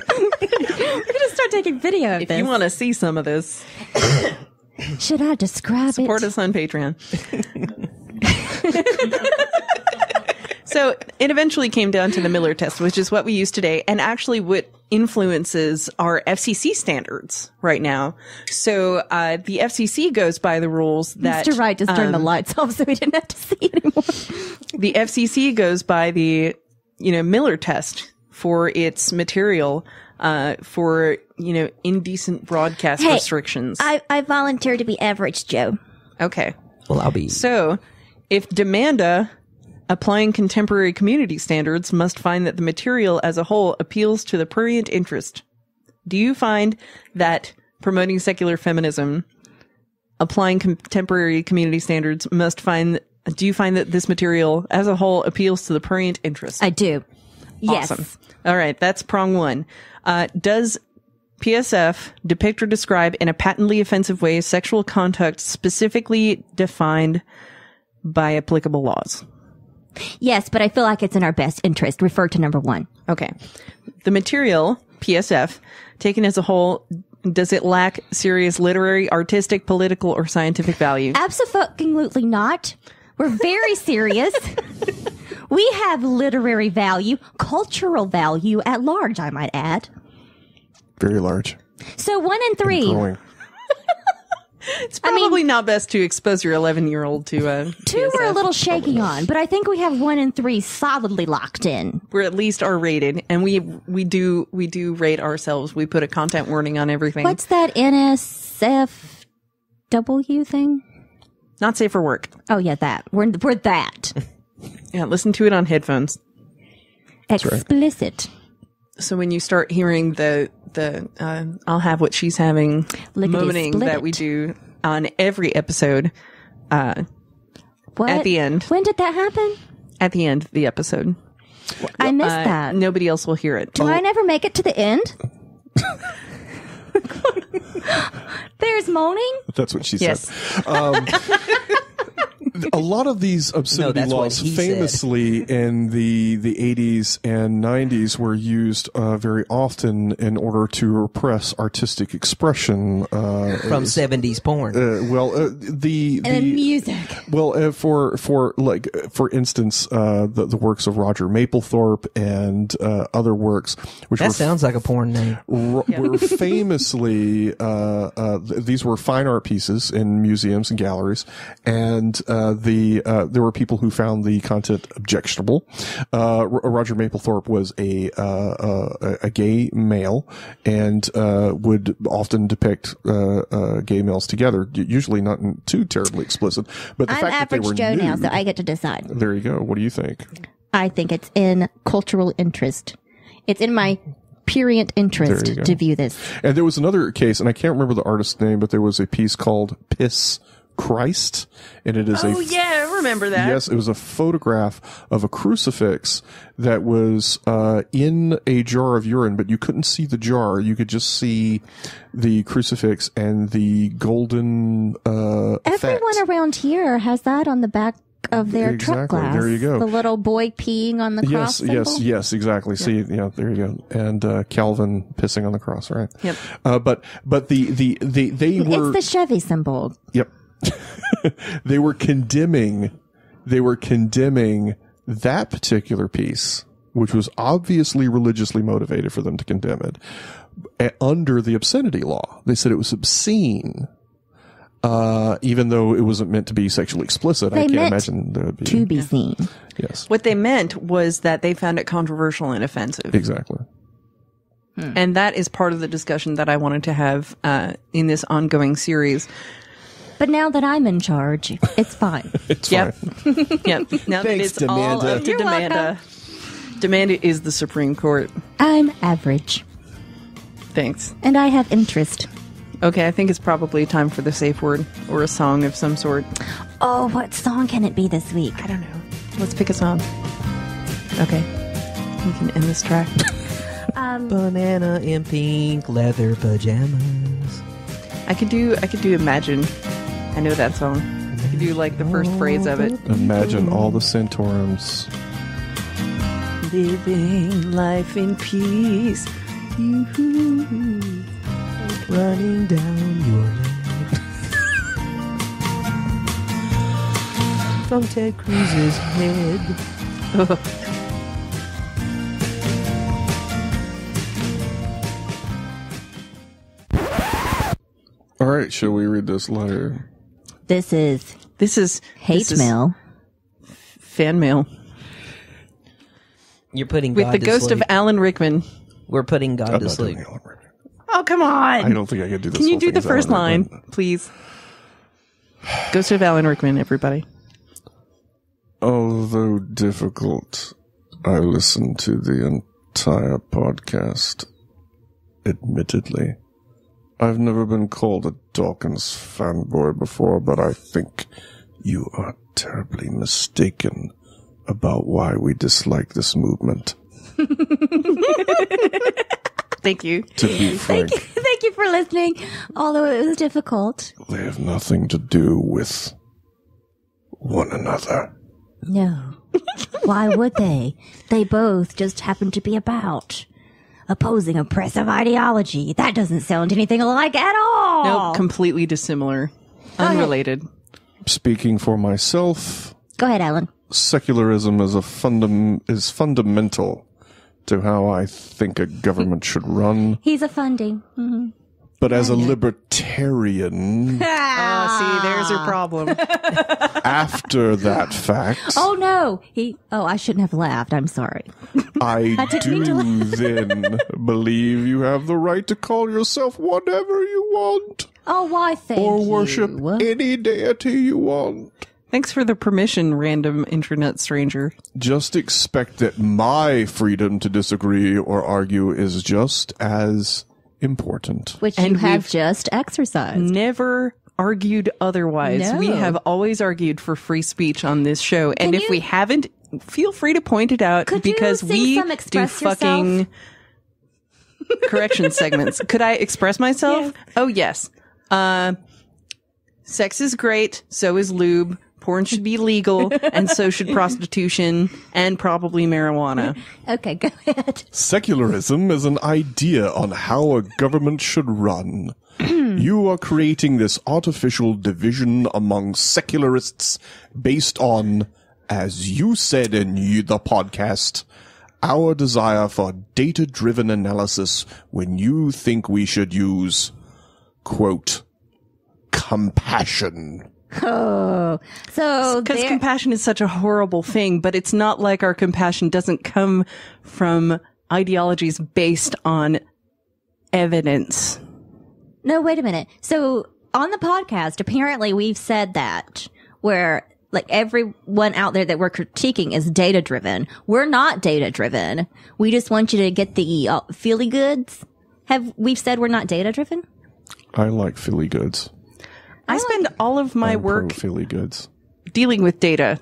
to start taking video of If this. you want to see some of this, Should I describe support it? us on Patreon. So it eventually came down to the Miller test, which is what we use today, and actually what influences our FCC standards right now. So the FCC goes by the rules that Mr. Wright just turned the lights off so we didn't have to see anymore. the FCC goes by the Miller test for its material for indecent broadcast restrictions. I volunteer to be average Joe. Okay. Well, I'll be... So, if Demanda, applying contemporary community standards, must find that the material as a whole appeals to the prurient interest, do you find that promoting secular feminism, applying contemporary community standards, do you find that this material as a whole appeals to the prurient interest? I do. Yes. Awesome. All right, that's prong one. Does PSF depict or describe in a patently offensive way sexual conduct specifically defined by applicable laws? Yes, but I feel like it's in our best interest. Refer to number one. Okay. The material, PSF, taken as a whole, does it lack serious literary, artistic, political, or scientific value? Absolutely not. We're very serious. We have literary value, cultural value at large, I might add. Very large. So 1 and 3. And growing. It's probably not best to expose your 11-year-old to 2 we're a PSF. little shaky on, but I think we have 1 and 3 solidly locked in. We're at least R-rated, and we do rate ourselves. We put a content warning on everything. What's that NSFW thing? Not safe for work. Oh yeah, that. We're that. Yeah, listen to it on headphones. Explicit. So when you start hearing the I'll have what she's having moaning Lickety-split. that we do on every episode, What? at the end. When did that happen? At the end of the episode. I missed that. Nobody else will hear it. Do I never make it to the end? There's moaning? That's what she Yes. said. A lot of these obscenity that's what laws he said. famously in the 80s and 90s were used very often in order to repress artistic expression. From 70s porn. And music. Well, for instance, the works of Roger Mapplethorpe and other works, which That were sounds like a porn name. were famously these were fine art pieces in museums and galleries, and there were people who found the content objectionable. Roger Mapplethorpe was a gay male and would often depict gay males together, usually not too terribly explicit. But the I'm fact that they average were Joe now, nude, so I get to decide. there you go. What do you think? I think it's in cultural interest. It's in my prurient interest There you go. to view this. And there was another case, and I can't remember the artist's name, but there was a piece called Piss Christ, and it is Oh, yeah, I remember that. Yes, it was a photograph of a crucifix that was in a jar of urine, but you couldn't see the jar. You could just see the crucifix and the golden Everyone effect. around here has that on the back of their truck Exactly. glass. There you go. The little boy peeing on the cross symbol. Yes, exactly. See, yeah, there you go. And Calvin pissing on the cross, right? Yep. But they were It's the Chevy symbol. Yep. They were condemning that particular piece, which was obviously religiously motivated for them to condemn it, under the obscenity law. They said it was obscene, even though it wasn't meant to be sexually explicit. I They can't meant imagine there would be. To be seen. Yes, What they meant was that they found it controversial and offensive. exactly. And that is part of the discussion that I wanted to have in this ongoing series. But now that I'm in charge, it's fine. It's Yep. fine. Yep. Now that Thanks, it's all Demanda. up to You're Demanda. Demanda is the Supreme Court. I'm average. Thanks. And I have interest. Okay, I think it's probably time for the safe word or a song of some sort. Oh, what song can it be this week? I don't know. Let's pick a song. Okay. We can end this track. Banana in pink leather pajamas. I could do Imagine. I know that song. I could do like the first phrase of it. Imagine all the Santorums. Living life in peace. Running down your leg. From Ted Cruz's head. All right, shall we read this letter? This is hate mail. Fan mail. You're putting With God the to ghost sleep. of Alan Rickman. We're putting God I'm to not sleep. doing Alan Rickman. Oh, come on. I don't think I could do this. Can you whole do thing the as first Alan line, Rickman. please? Ghost of Alan Rickman, everybody. Although difficult, I listened to the entire podcast. Admittedly, I've never been called a Dawkins fanboy before, but I think you are terribly mistaken about why we dislike this movement. Thank you. To be frank, Thank you for listening, although it was difficult. they have nothing to do with one another. No. Why would they? They both just happen to be about opposing oppressive ideology. That doesn't sound anything alike at all. No, completely dissimilar. Unrelated. Speaking for myself, Go ahead, Alan. secularism is is fundamental to how I think a government should run. He's a funding. But as a libertarian, See, there's your problem. after that fact, Oh no. I shouldn't have laughed. I'm sorry. I didn't mean do then believe you have the right to call yourself whatever you want Oh, why thank or you. worship any deity you want. Thanks for the permission, random internet stranger. Just expect that my freedom to disagree or argue is just as important. Which And you have we've just exercised. Never argued otherwise. No. We have always argued for free speech on this show. And if we haven't, feel free to point it out Could you because sing we some do Express fucking correction segments. Could I express myself? Yes. Oh, yes. Sex is great. So is lube. Porn should be legal. And so should prostitution and probably marijuana. Okay, go ahead. Secularism is an idea on how a government should run. You are creating this artificial division among secularists based on, as you said in the podcast, our desire for data-driven analysis when you think we should use, quote, compassion. Oh, so Because compassion is such a horrible thing, but it's not like our compassion doesn't come from ideologies based on evidence. No, wait a minute. So on the podcast, apparently we've said that where like everyone out there that we're critiquing is data driven. We're not data driven. We just want you to get the feely goods. We've said we're not data driven? I like Philly goods. I spend all of my I'm work pro Philly goods. dealing with data.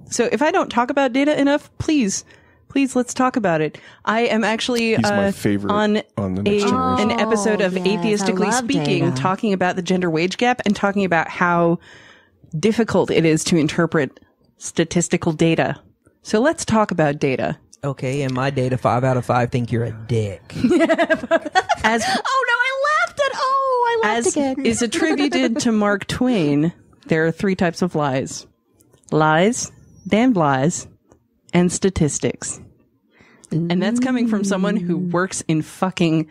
So if I don't talk about data enough, please let's talk about it. I am actually He's my favorite on the Next Generation. an episode of yes, I Atheistically love Speaking data. talking about the gender wage gap and talking about how difficult it is to interpret statistical data. So let's talk about data. Okay, and my data 5 out of 5 think you're a dick. As Oh no, I laughed as again. is attributed to Mark Twain, there are 3 types of lies. Lies, damned lies, and statistics. And that's coming from someone who works in fucking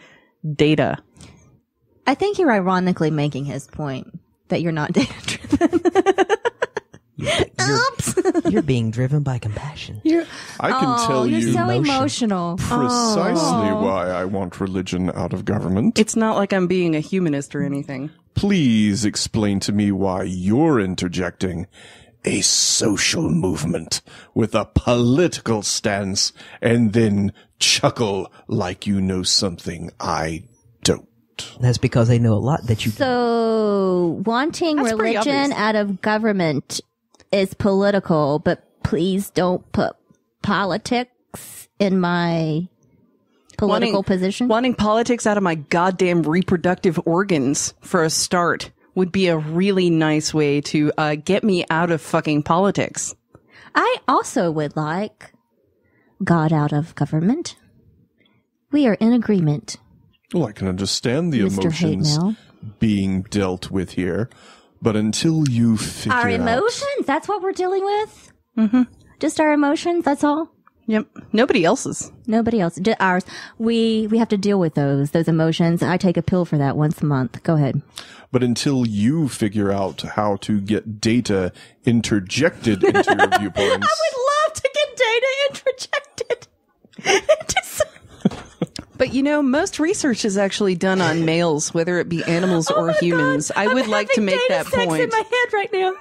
data. I think you're ironically making his point that you're not data driven. You're being driven by compassion. I can tell you're you so emotional. precisely why I want religion out of government. It's not like I'm being a humanist or anything. Please explain to me why you're interjecting a social movement with a political stance and then chuckle like you know something I don't. That's because they know a lot that you don't. So wanting That's pretty religion obvious. out of government is political, but please don't put politics in my political position. Wanting politics out of my goddamn reproductive organs for a start would be a really nice way to get me out of fucking politics. I also would like God out of government. We are in agreement. Well, I can understand the Mr. Hate emotions Mail. being dealt with here, but until you figure Our out... emotions? That's what we're dealing with? Mm-hmm. Just our emotions? That's all? Yep. Nobody else's. Nobody else. Ours. We have to deal with those emotions. I take a pill for that once a month. Go ahead. But until you figure out how to get data interjected into your viewpoints... love to get data interjected. But you know, most research is actually done on males, whether it be animals or humans. I would like to make that point. in my head right now.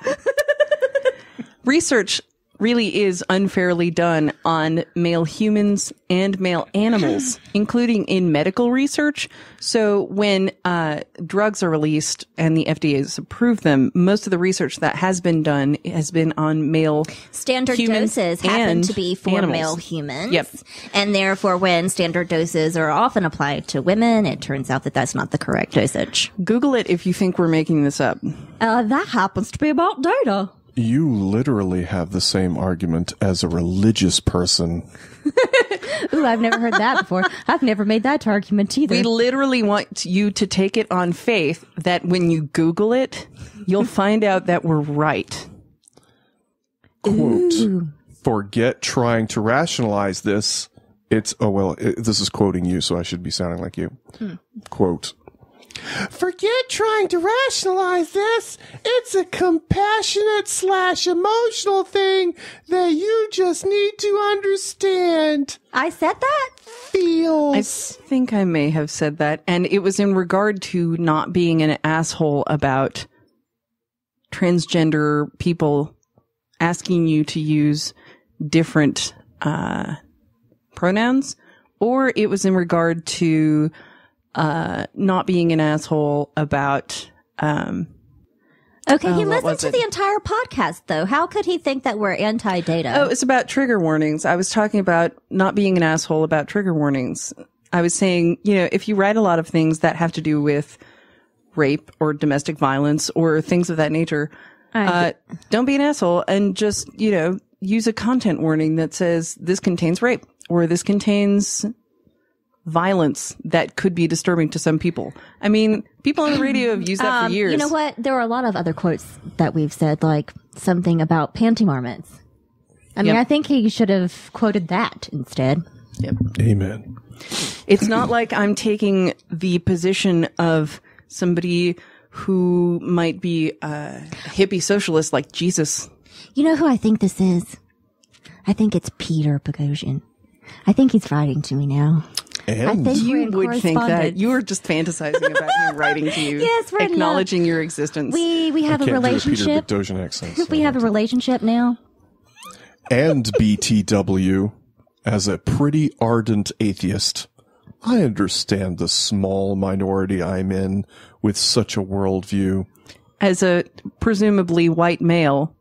Research really is unfairly done on male humans and male animals, including in medical research. So when drugs are released and the FDA has approved them, most of the research that has been done has been on male Standard humans doses happen and to be for animals. male humans. Yep. And therefore, when standard doses are often applied to women, it turns out that that's not the correct dosage. Google it if you think we're making this up. That happens to be about data. You literally have the same argument as a religious person. Ooh, I've never heard that before. I've never made that argument either. We literally want you to take it on faith that when you Google it, you'll find out that we're right. Quote, forget trying to rationalize this. It's, this is quoting you, so I should be sounding like you. Quote, forget trying to rationalize this. It's a compassionate / emotional thing that you just need to understand. I said that? I Feels. think I may have said that. And it was in regard to not being an asshole about transgender people asking you to use different pronouns, or it was in regard to not being an asshole about Okay, he what listened was to it? the entire podcast, though. How could he think that we're anti-data? Oh, it's about trigger warnings. I was talking about not being an asshole about trigger warnings. I was saying, if you write a lot of things that have to do with rape or domestic violence or things of that nature, don't be an asshole and just, use a content warning that says this contains rape or this contains violence that could be disturbing to some people. I mean, people on the radio have used that for years. You know what? There are a lot of other quotes that we've said, like something about panty marmots. I mean, Yep. I think he should have quoted that instead. Yep. Amen. It's not like I'm taking the position of somebody who might be a hippie socialist like Jesus. You know who I think this is? I think it's Peter Boghossian. I think he's writing to me now. I And think we're You in would think that. correspondence. You were just fantasizing about him writing to you. Yes, we're in love. acknowledging your existence. We have a can't relationship. do a Peter Boghossian accent. so We have a relationship now. And BTW, as a pretty ardent atheist, I understand the small minority I'm in with such a worldview. As a presumably white male,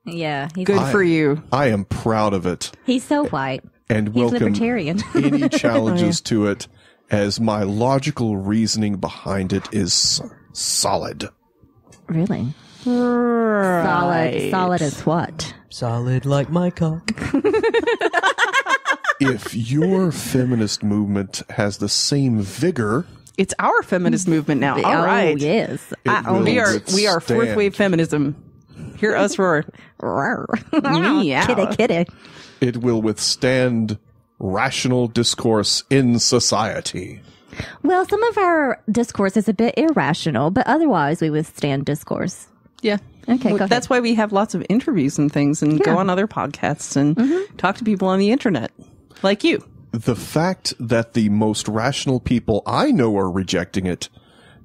Yeah, good for you. I am proud of it he's so white. and He's welcome libertarian. any challenges to it, as my logical reasoning behind it is solid. Really? Solid as what? Solid like my cock. If your feminist movement has the same vigor, It's our feminist movement now. All right. Oh, yes. it will We are withstand. fourth wave feminism. Hear us roar. Meow. Kitty, kitty. It will withstand rational discourse in society. Well, some of our discourse is a bit irrational, but otherwise we withstand discourse. Yeah. Okay, go ahead. That's why we have lots of interviews and things and go Yeah. on other podcasts and talk to people on the internet like you. The fact that the most rational people I know are rejecting it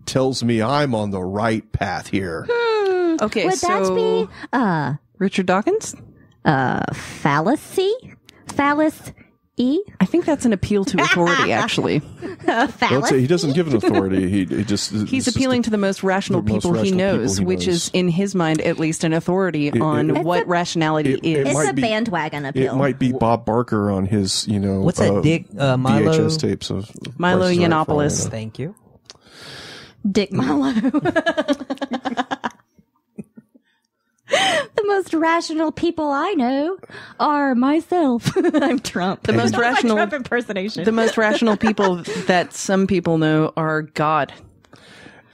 tells me I'm on the right path here. Okay, Would that be Richard Dawkins? fallacy? Phallus-y? I think that's an appeal to authority, actually. Well, he doesn't give an authority. He just He's appealing to the most rational the most people he rational knows, people he which knows. is, in his mind, at least an authority on what rationality it is. It's might a be- bandwagon appeal. It might be Bob Barker on his, What's that Dick Milo? VHS tapes of Milo Price is Right for all I Yiannopoulos. know. Thank you. Dick Milo. The most rational people I know are myself. I'm Trump. The most rational Trump impersonation. The most rational people that some people know are God.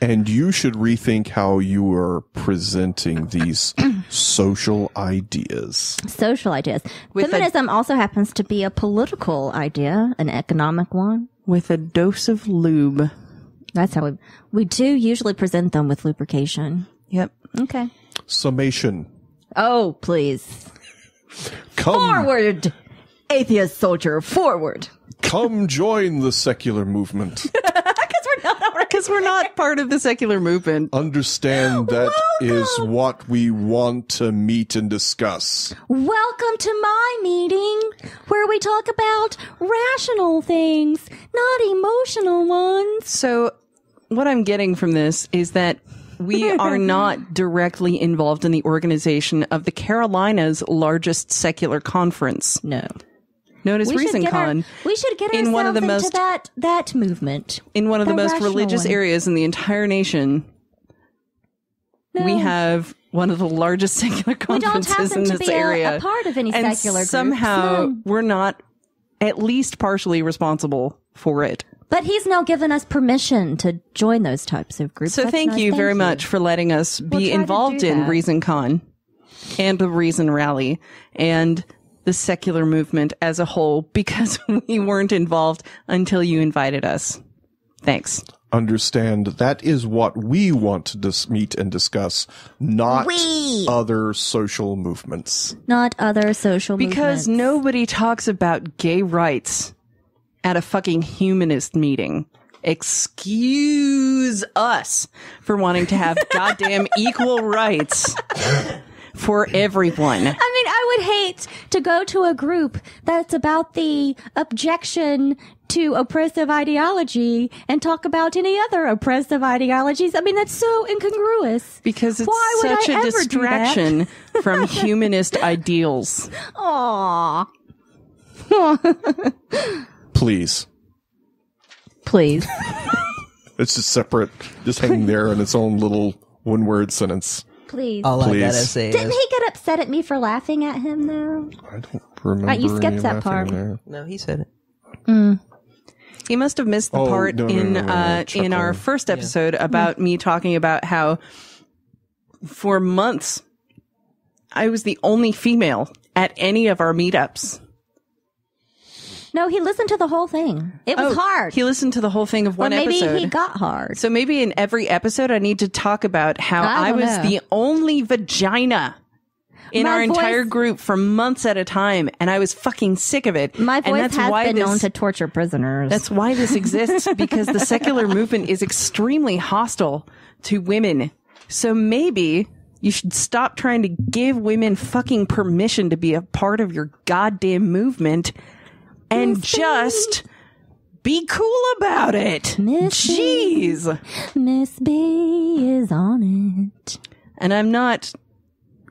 And you should rethink how you are presenting these social ideas. Social ideas. With Feminism also happens to be a political idea, an economic one. With a dose of lube. That's how we do usually present them with lubrication. Yep. Okay. Summation. Oh, please. Come, Forward, atheist soldier, forward. come join the secular movement. Because we're not part of the secular movement. Understand that is what we want to meet and discuss. Welcome to my meeting where we talk about rational things, not emotional ones. So what I'm getting from this is that we are not directly involved in the organization of the Carolinas' largest secular conference, No. known as We should ReasonCon. get in one of the ourselves most- into that movement. In one of the most rational religious one. areas in the entire nation, we have one of the largest secular We don't conferences happen in to this be area. a part of any and secular groups. somehow No. we're not at least partially responsible for it. But he's now given us permission to join those types of groups. So That's thank nice. you very you. much for letting us We'll be try to involved do in that. ReasonCon and the Reason Rally and the secular movement as a whole, because we weren't involved until you invited us. Thanks. Understand that is what we want to meet and discuss, not We. other social movements. Not other social Because movements. nobody talks about gay rights at a fucking humanist meeting. Excuse us for wanting to have goddamn equal rights for everyone. I mean, I would hate to go to a group that's about the objection to oppressive ideology and talk about any other oppressive ideologies. I mean, that's so incongruous. Because it's Why would such I a ever do that? distraction from humanist ideals. Aww. Please. Please. It's just separate, just hanging there in its own little one-word sentence. Please. All I Please. gotta say Didn't is, he get upset at me for laughing at him, though? I don't remember. You skipped any that laughing part. in there. no, he said it. He must have missed the Oh, part no, in no, in our chuckle. first episode about me talking about how for months I was the only female at any of our meetups. No, he listened to the whole thing. It was hard. He listened to the whole thing of or one maybe episode. he got hard. So maybe in every episode I need to talk about how I I don't was know. the only vagina in My our voice- entire group for months at a time, and I was fucking sick of it. My And voice that's has why been this- known to torture prisoners. That's why this exists, because the secular movement is extremely hostile to women. So maybe you should stop trying to give women fucking permission to be a part of your goddamn movement and just be cool about it. MissBea. Jeez. MissBea is on it. And I'm not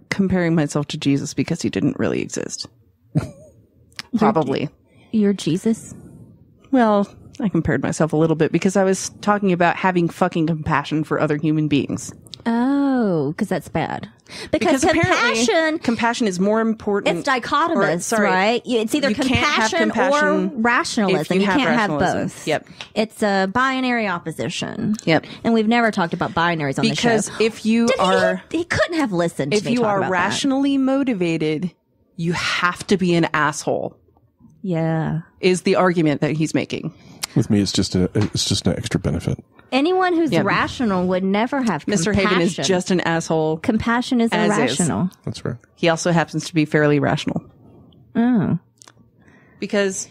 comparing myself to Jesus because he didn't really exist. Probably. You're Jesus. Well, I compared myself a little bit because I was talking about having fucking compassion for other human beings. Oh, because that's bad. Because apparently compassion is more important. it's dichotomous, right? It's either you can't have compassion or compassion rationalism. if you You have can't have rationalism. both. Yep. It's a binary opposition. Yep. And we've never talked about binaries on Because the show. if you are he couldn't have listened to if me you talk are about rationally motivated, you have to be an asshole. that. Yeah. Is the argument that he's making. With me, it's just an extra benefit. Anyone who's Yep. rational would never have Mr. compassion. Hagen is just an asshole. Compassion is as is. irrational. That's right. He also happens to be fairly rational. Oh. Because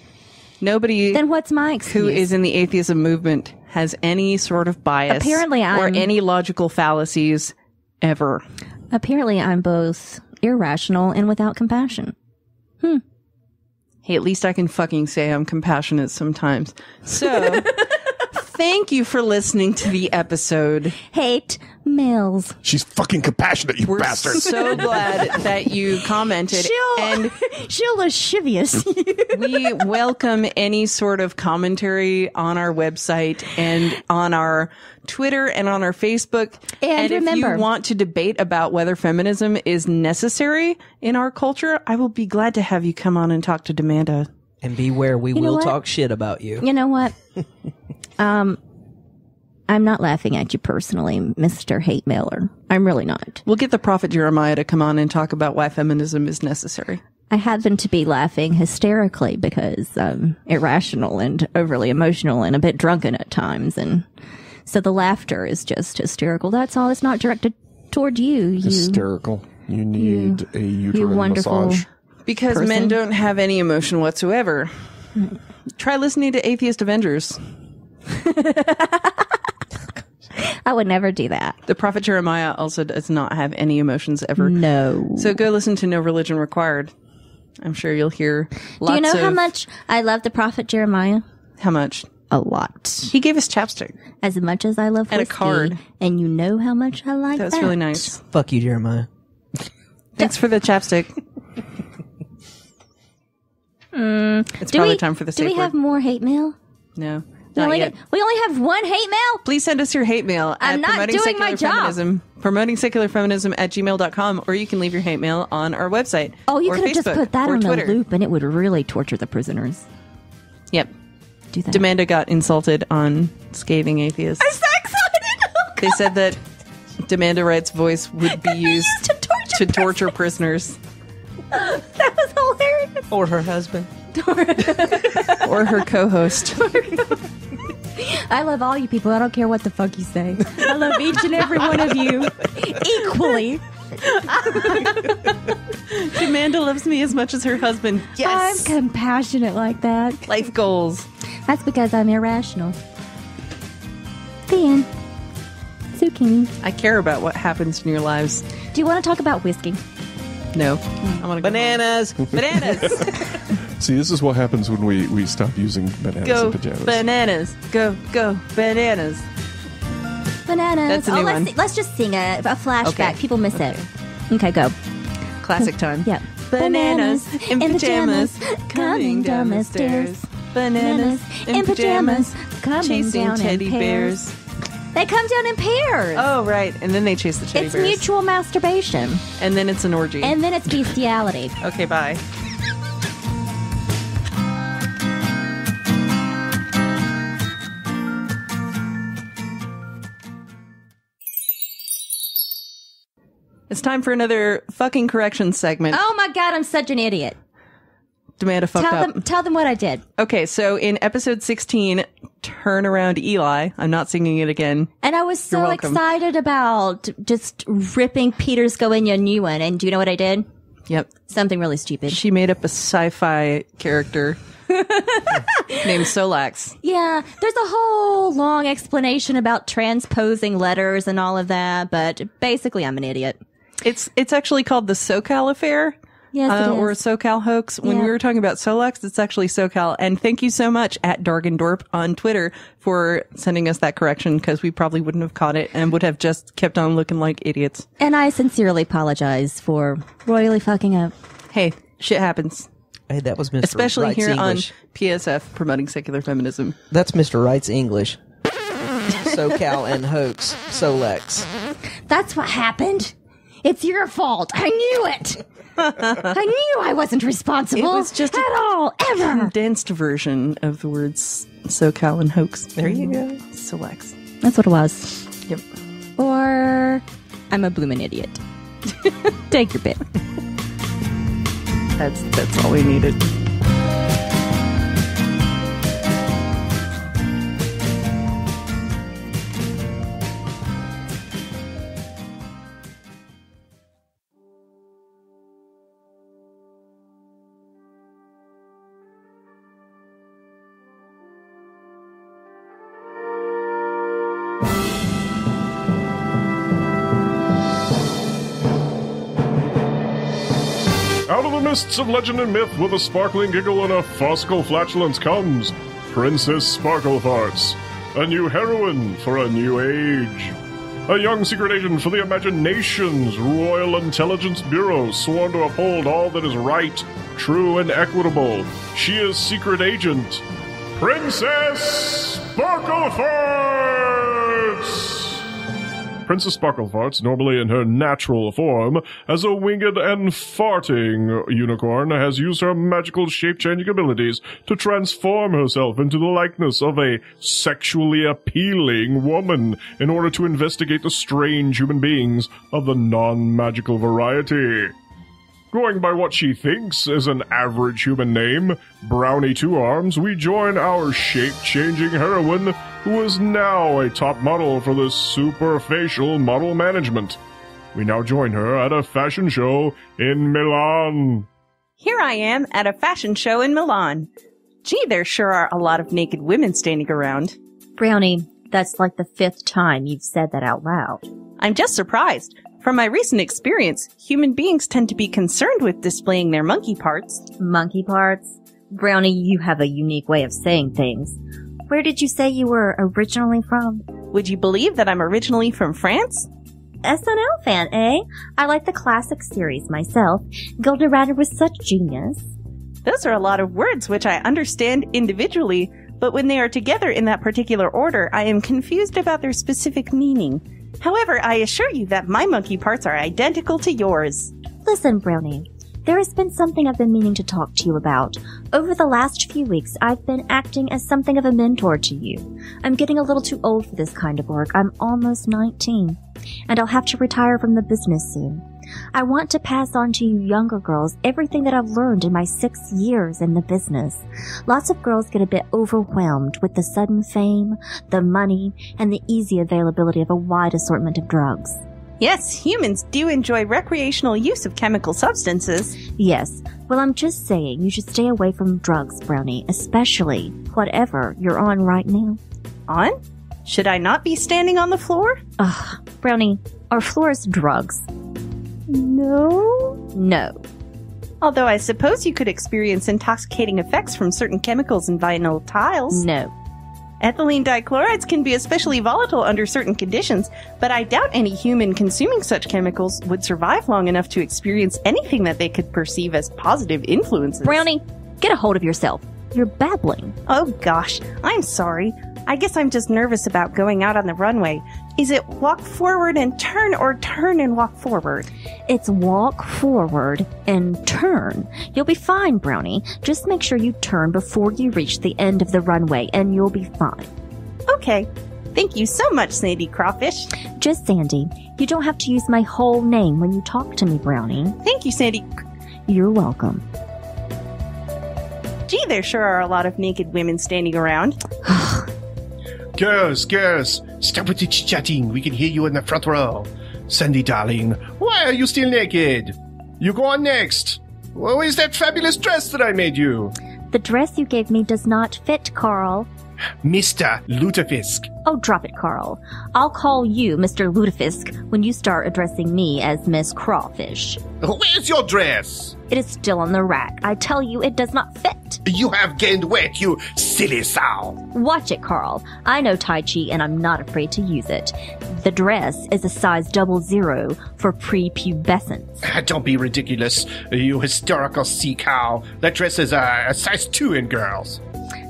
nobody Then what's my excuse? who is in the atheism movement has any sort of bias Apparently or I'm- any logical fallacies ever. Apparently, I'm both irrational and without compassion. Hey, at least I can fucking say I'm compassionate sometimes. So, thank you for listening to the episode. Hate males. She's fucking compassionate, you We're bastard. so glad that you commented. And She'll lascivious. we welcome any sort of commentary on our website and on our Twitter and on our Facebook. And if remember- you want to debate about whether feminism is necessary in our culture, I will be glad to have you come on and talk to Demanda. And beware, we know will what? talk shit about you. You know what? I'm not laughing at you personally, Mr. Hate Mailer. I'm really not. We'll get the Prophet Jeremiah to come on and talk about why feminism is necessary. I happen to be laughing hysterically because I'm irrational and overly emotional and a bit drunken at times. And so the laughter is just hysterical. That's all. It's not directed toward you. Hysterical. You need a uterine wonderful- massage. Because men Person. don't have any emotion whatsoever. Try listening to Atheist Avengers. I would never do that. The Prophet Jeremiah also does not have any emotions ever. No. So go listen to No Religion Required. I'm sure you'll hear lots Do you know of... how much I love the prophet Jeremiah? How much? A lot. He gave us chapstick. As much as I love And a whiskey, card. And you know how much I like that. That's really nice. Fuck you, Jeremiah. Thanks for the chapstick. It's Do probably we, time for the do safe we have word. more hate mail? No, We not only, yet. we only have one hate mail? Please send us your hate mail I'm at not promoting doing secular my job. feminism, promoting secular feminism at gmail.com, or you can leave your hate mail on our website. Oh, you or could have just Facebook put that or on Twitter. a loop and it would really torture the prisoners. Yep. Do that. Demanda got insulted on Scathing Atheists. I'm so excited! Oh, They said that Demanda Wright's voice would be used to torture torture prisoners. That was hilarious. Or her husband. Or her co-host. I love all you people. I don't care what the fuck you say. I love each and every one of you equally. Demanda loves me as much as her husband. Yes. I'm compassionate like that. Life goals. That's because I'm irrational. The end. Zucchini. I care about what happens in your lives. Do you want to talk about whiskey? No. I want to Bananas! Bananas! See, this is what happens when we stop using bananas go and pajamas. bananas. Go bananas. Bananas. That's a new one. Let's just sing a flashback. Okay. People miss it. Okay, go. Classic time. Yeah. Bananas in pajamas coming down the stairs. Bananas in pajamas chasing down in teddy pairs. bears. They come down in pairs. Oh, right. And then they chase the teddy It's bears. mutual masturbation. And then it's an orgy. And then it's bestiality. Okay, bye. It's time for another fucking correction segment. Oh my God, I'm such an idiot. Demanda fucked up. Tell them what I did. Okay, so in episode 16, Turn Around Eli, I'm not singing it again. And I was so You're welcome. excited about just ripping Peter's Going a new one. And do you know what I did? Yep. Something really stupid. She made up a sci-fi character named Solax. Yeah, there's a whole long explanation about transposing letters and all of that, but basically I'm an idiot. It's actually called the SoCal Affair. Yes, it is. Or SoCal Hoax. When we were talking about Solax, it's actually SoCal. And thank you so much at Dargendorp on Twitter for sending us that correction, because we probably wouldn't have caught it and would have just kept on looking like idiots. And I sincerely apologize for royally fucking up. Hey, shit happens. Hey, that was Mr. Especially Wright's here English. on PSF promoting secular feminism. That's Mr. Wright's English. SoCal and hoax. Solex. That's what happened. It's your fault. I knew it. I knew I wasn't responsible. It was just at all, ever. Condensed version of the words SoCal and hoax. There you go. Solax. That's what it was. Yep. Or I'm a bloomin' idiot. Take your pick. That's all we needed. Out of the mists of legend and myth, with a sparkling giggle and a farcical flatulence, comes Princess Sparklefarts, a new heroine for a new age. A young secret agent for the imagination's Royal Intelligence Bureau, sworn to uphold all that is right, true, and equitable. She is Secret Agent Princess Sparklefarts! Princess Sparklefarts, normally in her natural form, as a winged and farting unicorn, has used her magical shape-changing abilities to transform herself into the likeness of a sexually appealing woman in order to investigate the strange human beings of the non-magical variety. Going by what she thinks is an average human name, Brownie Two Arms, we join our shape-changing heroine, who is now a top model for the Superfacial Model Management. We now join her at a fashion show in Milan. Here I am at a fashion show in Milan. Gee, there sure are a lot of naked women standing around. Brownie, that's like the 5th time you've said that out loud. I'm just surprised. From my recent experience, human beings tend to be concerned with displaying their monkey parts. Monkey parts? Brownie, you have a unique way of saying things. Where did you say you were originally from? Would you believe that I'm originally from France? SNL fan, eh? I like the classic series myself. Gilda Radner was such genius. Those are a lot of words which I understand individually, but when they are together in that particular order, I am confused about their specific meaning. However, I assure you that my monkey parts are identical to yours. Listen, Brownie, there has been something I've been meaning to talk to you about. Over the last few weeks, I've been acting as something of a mentor to you. I'm getting a little too old for this kind of work. I'm almost 19, and I'll have to retire from the business soon. I want to pass on to you younger girls everything that I've learned in my 6 years in the business. Lots of girls get a bit overwhelmed with the sudden fame, the money, and the easy availability of a wide assortment of drugs. Yes, humans do enjoy recreational use of chemical substances. Yes, well, I'm just saying you should stay away from drugs, Brownie, especially whatever you're on right now. On? Should I not be standing on the floor? Ugh, Brownie, our floor is drugs. No? No. Although I suppose you could experience intoxicating effects from certain chemicals in vinyl tiles. No. Ethylene dichlorides can be especially volatile under certain conditions, but I doubt any human consuming such chemicals would survive long enough to experience anything that they could perceive as positive influences. Brownie, get a hold of yourself. You're babbling. Oh gosh, I'm sorry. I guess I'm just nervous about going out on the runway. Is it walk forward and turn, or turn and walk forward? It's walk forward and turn. You'll be fine, Brownie. Just make sure you turn before you reach the end of the runway, and you'll be fine. Okay. Thank you so much, Sandy Crawfish. Just Sandy. You don't have to use my whole name when you talk to me, Brownie. Thank you, Sandy. You're welcome. Gee, there sure are a lot of naked women standing around. Girls, stop with the chit-chatting. We can hear you in the front row. Sandy, darling, why are you still naked? You go on next. Where is that fabulous dress that I made you? The dress you gave me does not fit, Carl. Mr. Lutefisk. Oh, drop it, Carl. I'll call you Mr. Lutefisk when you start addressing me as Miss Crawfish. Where's your dress? It is still on the rack. I tell you, it does not fit. You have gained weight, you silly sow. Watch it, Carl. I know Tai Chi, and I'm not afraid to use it. The dress is a size 00 for prepubescence. Don't be ridiculous, you hysterical sea cow. That dress is a size 2 in girls.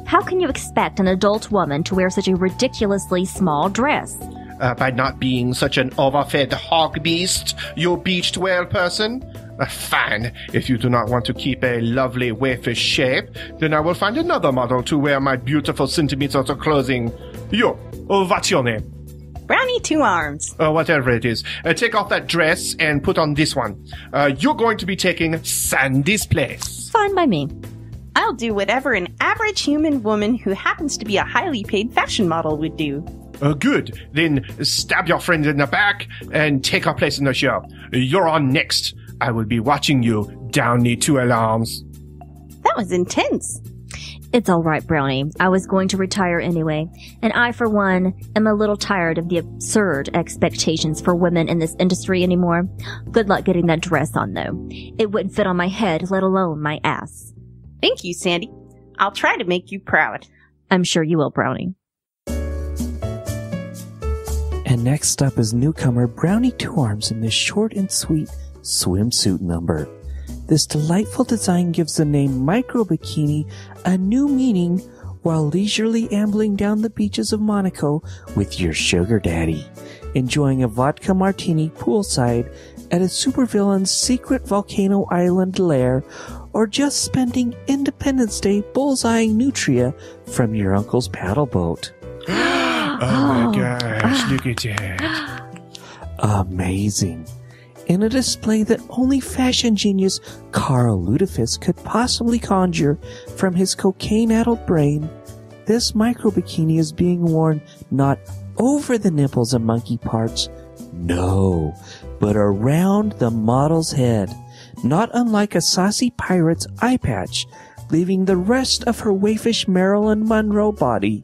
How can you expect an adult woman to wear such a ridiculously small dress? By not being such an overfed hog beast, you beached whale person? Fine. If you do not want to keep a lovely waifish shape, then I will find another model to wear my beautiful centimeters of clothing. You, what's your name? Brownie Two Arms. Whatever it is. Take off that dress and put on this one. You're going to be taking Sandy's place. Fine by me. I'll do whatever an average human woman who happens to be a highly paid fashion model would do. Good. Then stab your friend in the back and take her place in the show. You're on next. I will be watching you down the 2 alarms. That was intense. It's all right, Brownie. I was going to retire anyway, and I, for one, am a little tired of the absurd expectations for women in this industry anymore. Good luck getting that dress on, though. It wouldn't fit on my head, let alone my ass. Thank you, Sandy. I'll try to make you proud. I'm sure you will, Brownie. And next up is newcomer Brownie Two Arms in this short and sweet swimsuit number. This delightful design gives the name micro bikini a new meaning while leisurely ambling down the beaches of Monaco with your sugar daddy, enjoying a vodka martini poolside at a supervillain's secret volcano island lair, or just spending Independence Day bullseyeing nutria from your uncle's paddle boat. Oh my gosh, look at that. Amazing. In a display that only fashion genius Carl Lutefisk could possibly conjure from his cocaine-addled brain, this micro bikini is being worn not over the nipples and monkey parts, no, but around the model's head, not unlike a saucy pirate's eye patch, leaving the rest of her waifish Marilyn Monroe body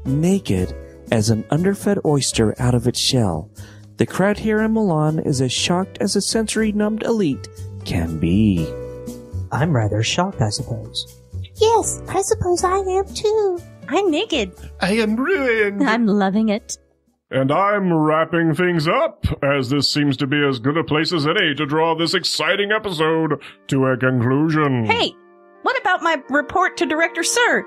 naked as an underfed oyster out of its shell. The crowd here in Milan is as shocked as a sensory-numbed elite can be. I'm rather shocked, I suppose. Yes, I suppose I am too. I'm naked. I am ruined. I'm loving it. And I'm wrapping things up, as this seems to be as good a place as any to draw this exciting episode to a conclusion. Hey, what about my report to Director Sir?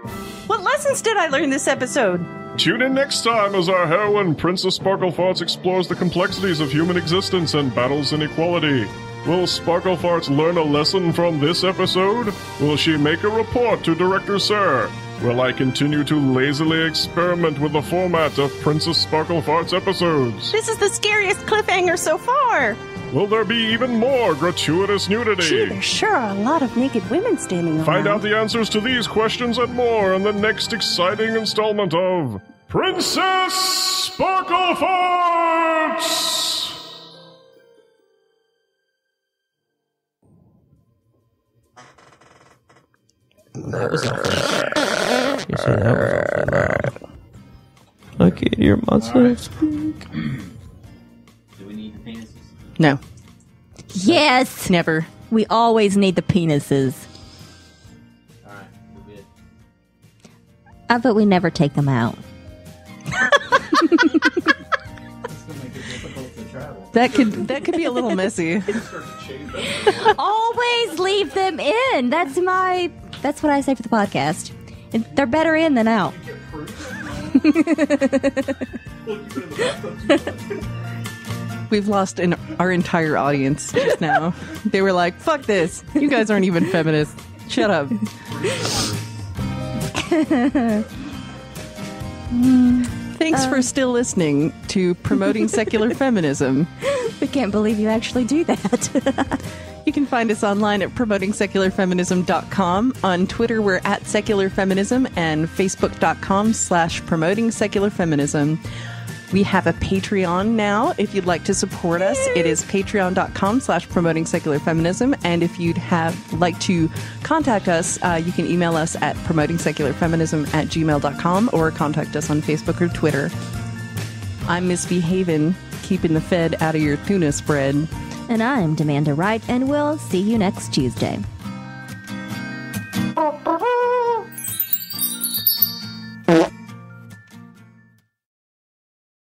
What lessons did I learn this episode? Tune in next time as our heroine, Princess Sparklefarts, explores the complexities of human existence and battles inequality. Will Sparklefarts learn a lesson from this episode? Will she make a report to Director Sir? Will I continue to lazily experiment with the format of Princess Sparklefarts episodes? This is the scariest cliffhanger so far. Will there be even more gratuitous nudity? Gee, there sure are a lot of naked women standing around. Find out the answers to these questions and more in the next exciting installment of Princess Sparklefarts! That was awful. You see, that was awful. I can't hear myself speak. Do we need the penises? No. Yes! Never. We always need the penises. All right, we're good. I vote we never take them out. That could be a little messy. Always leave them in. That's what I say for the podcast. And they're better in than out. We've lost our entire audience just now. They were like, fuck this. You guys aren't even feminists. Shut up. Thanks for still listening to Promoting Secular Feminism. We can't believe you actually do that. You can find us online at promotingsecularfeminism.com. On Twitter, we're at Secular Feminism, and Facebook.com/Promoting Secular Feminism. We have a Patreon now. If you'd like to support us, it is patreon.com/Promoting Secular Feminism. And if you'd like to contact us, you can email us at promotingsecularfeminism@gmail.com or contact us on Facebook or Twitter. I'm MissBea Haven, keeping the Fed out of your tuna spread. And I'm Demanda Wright, and we'll see you next Tuesday.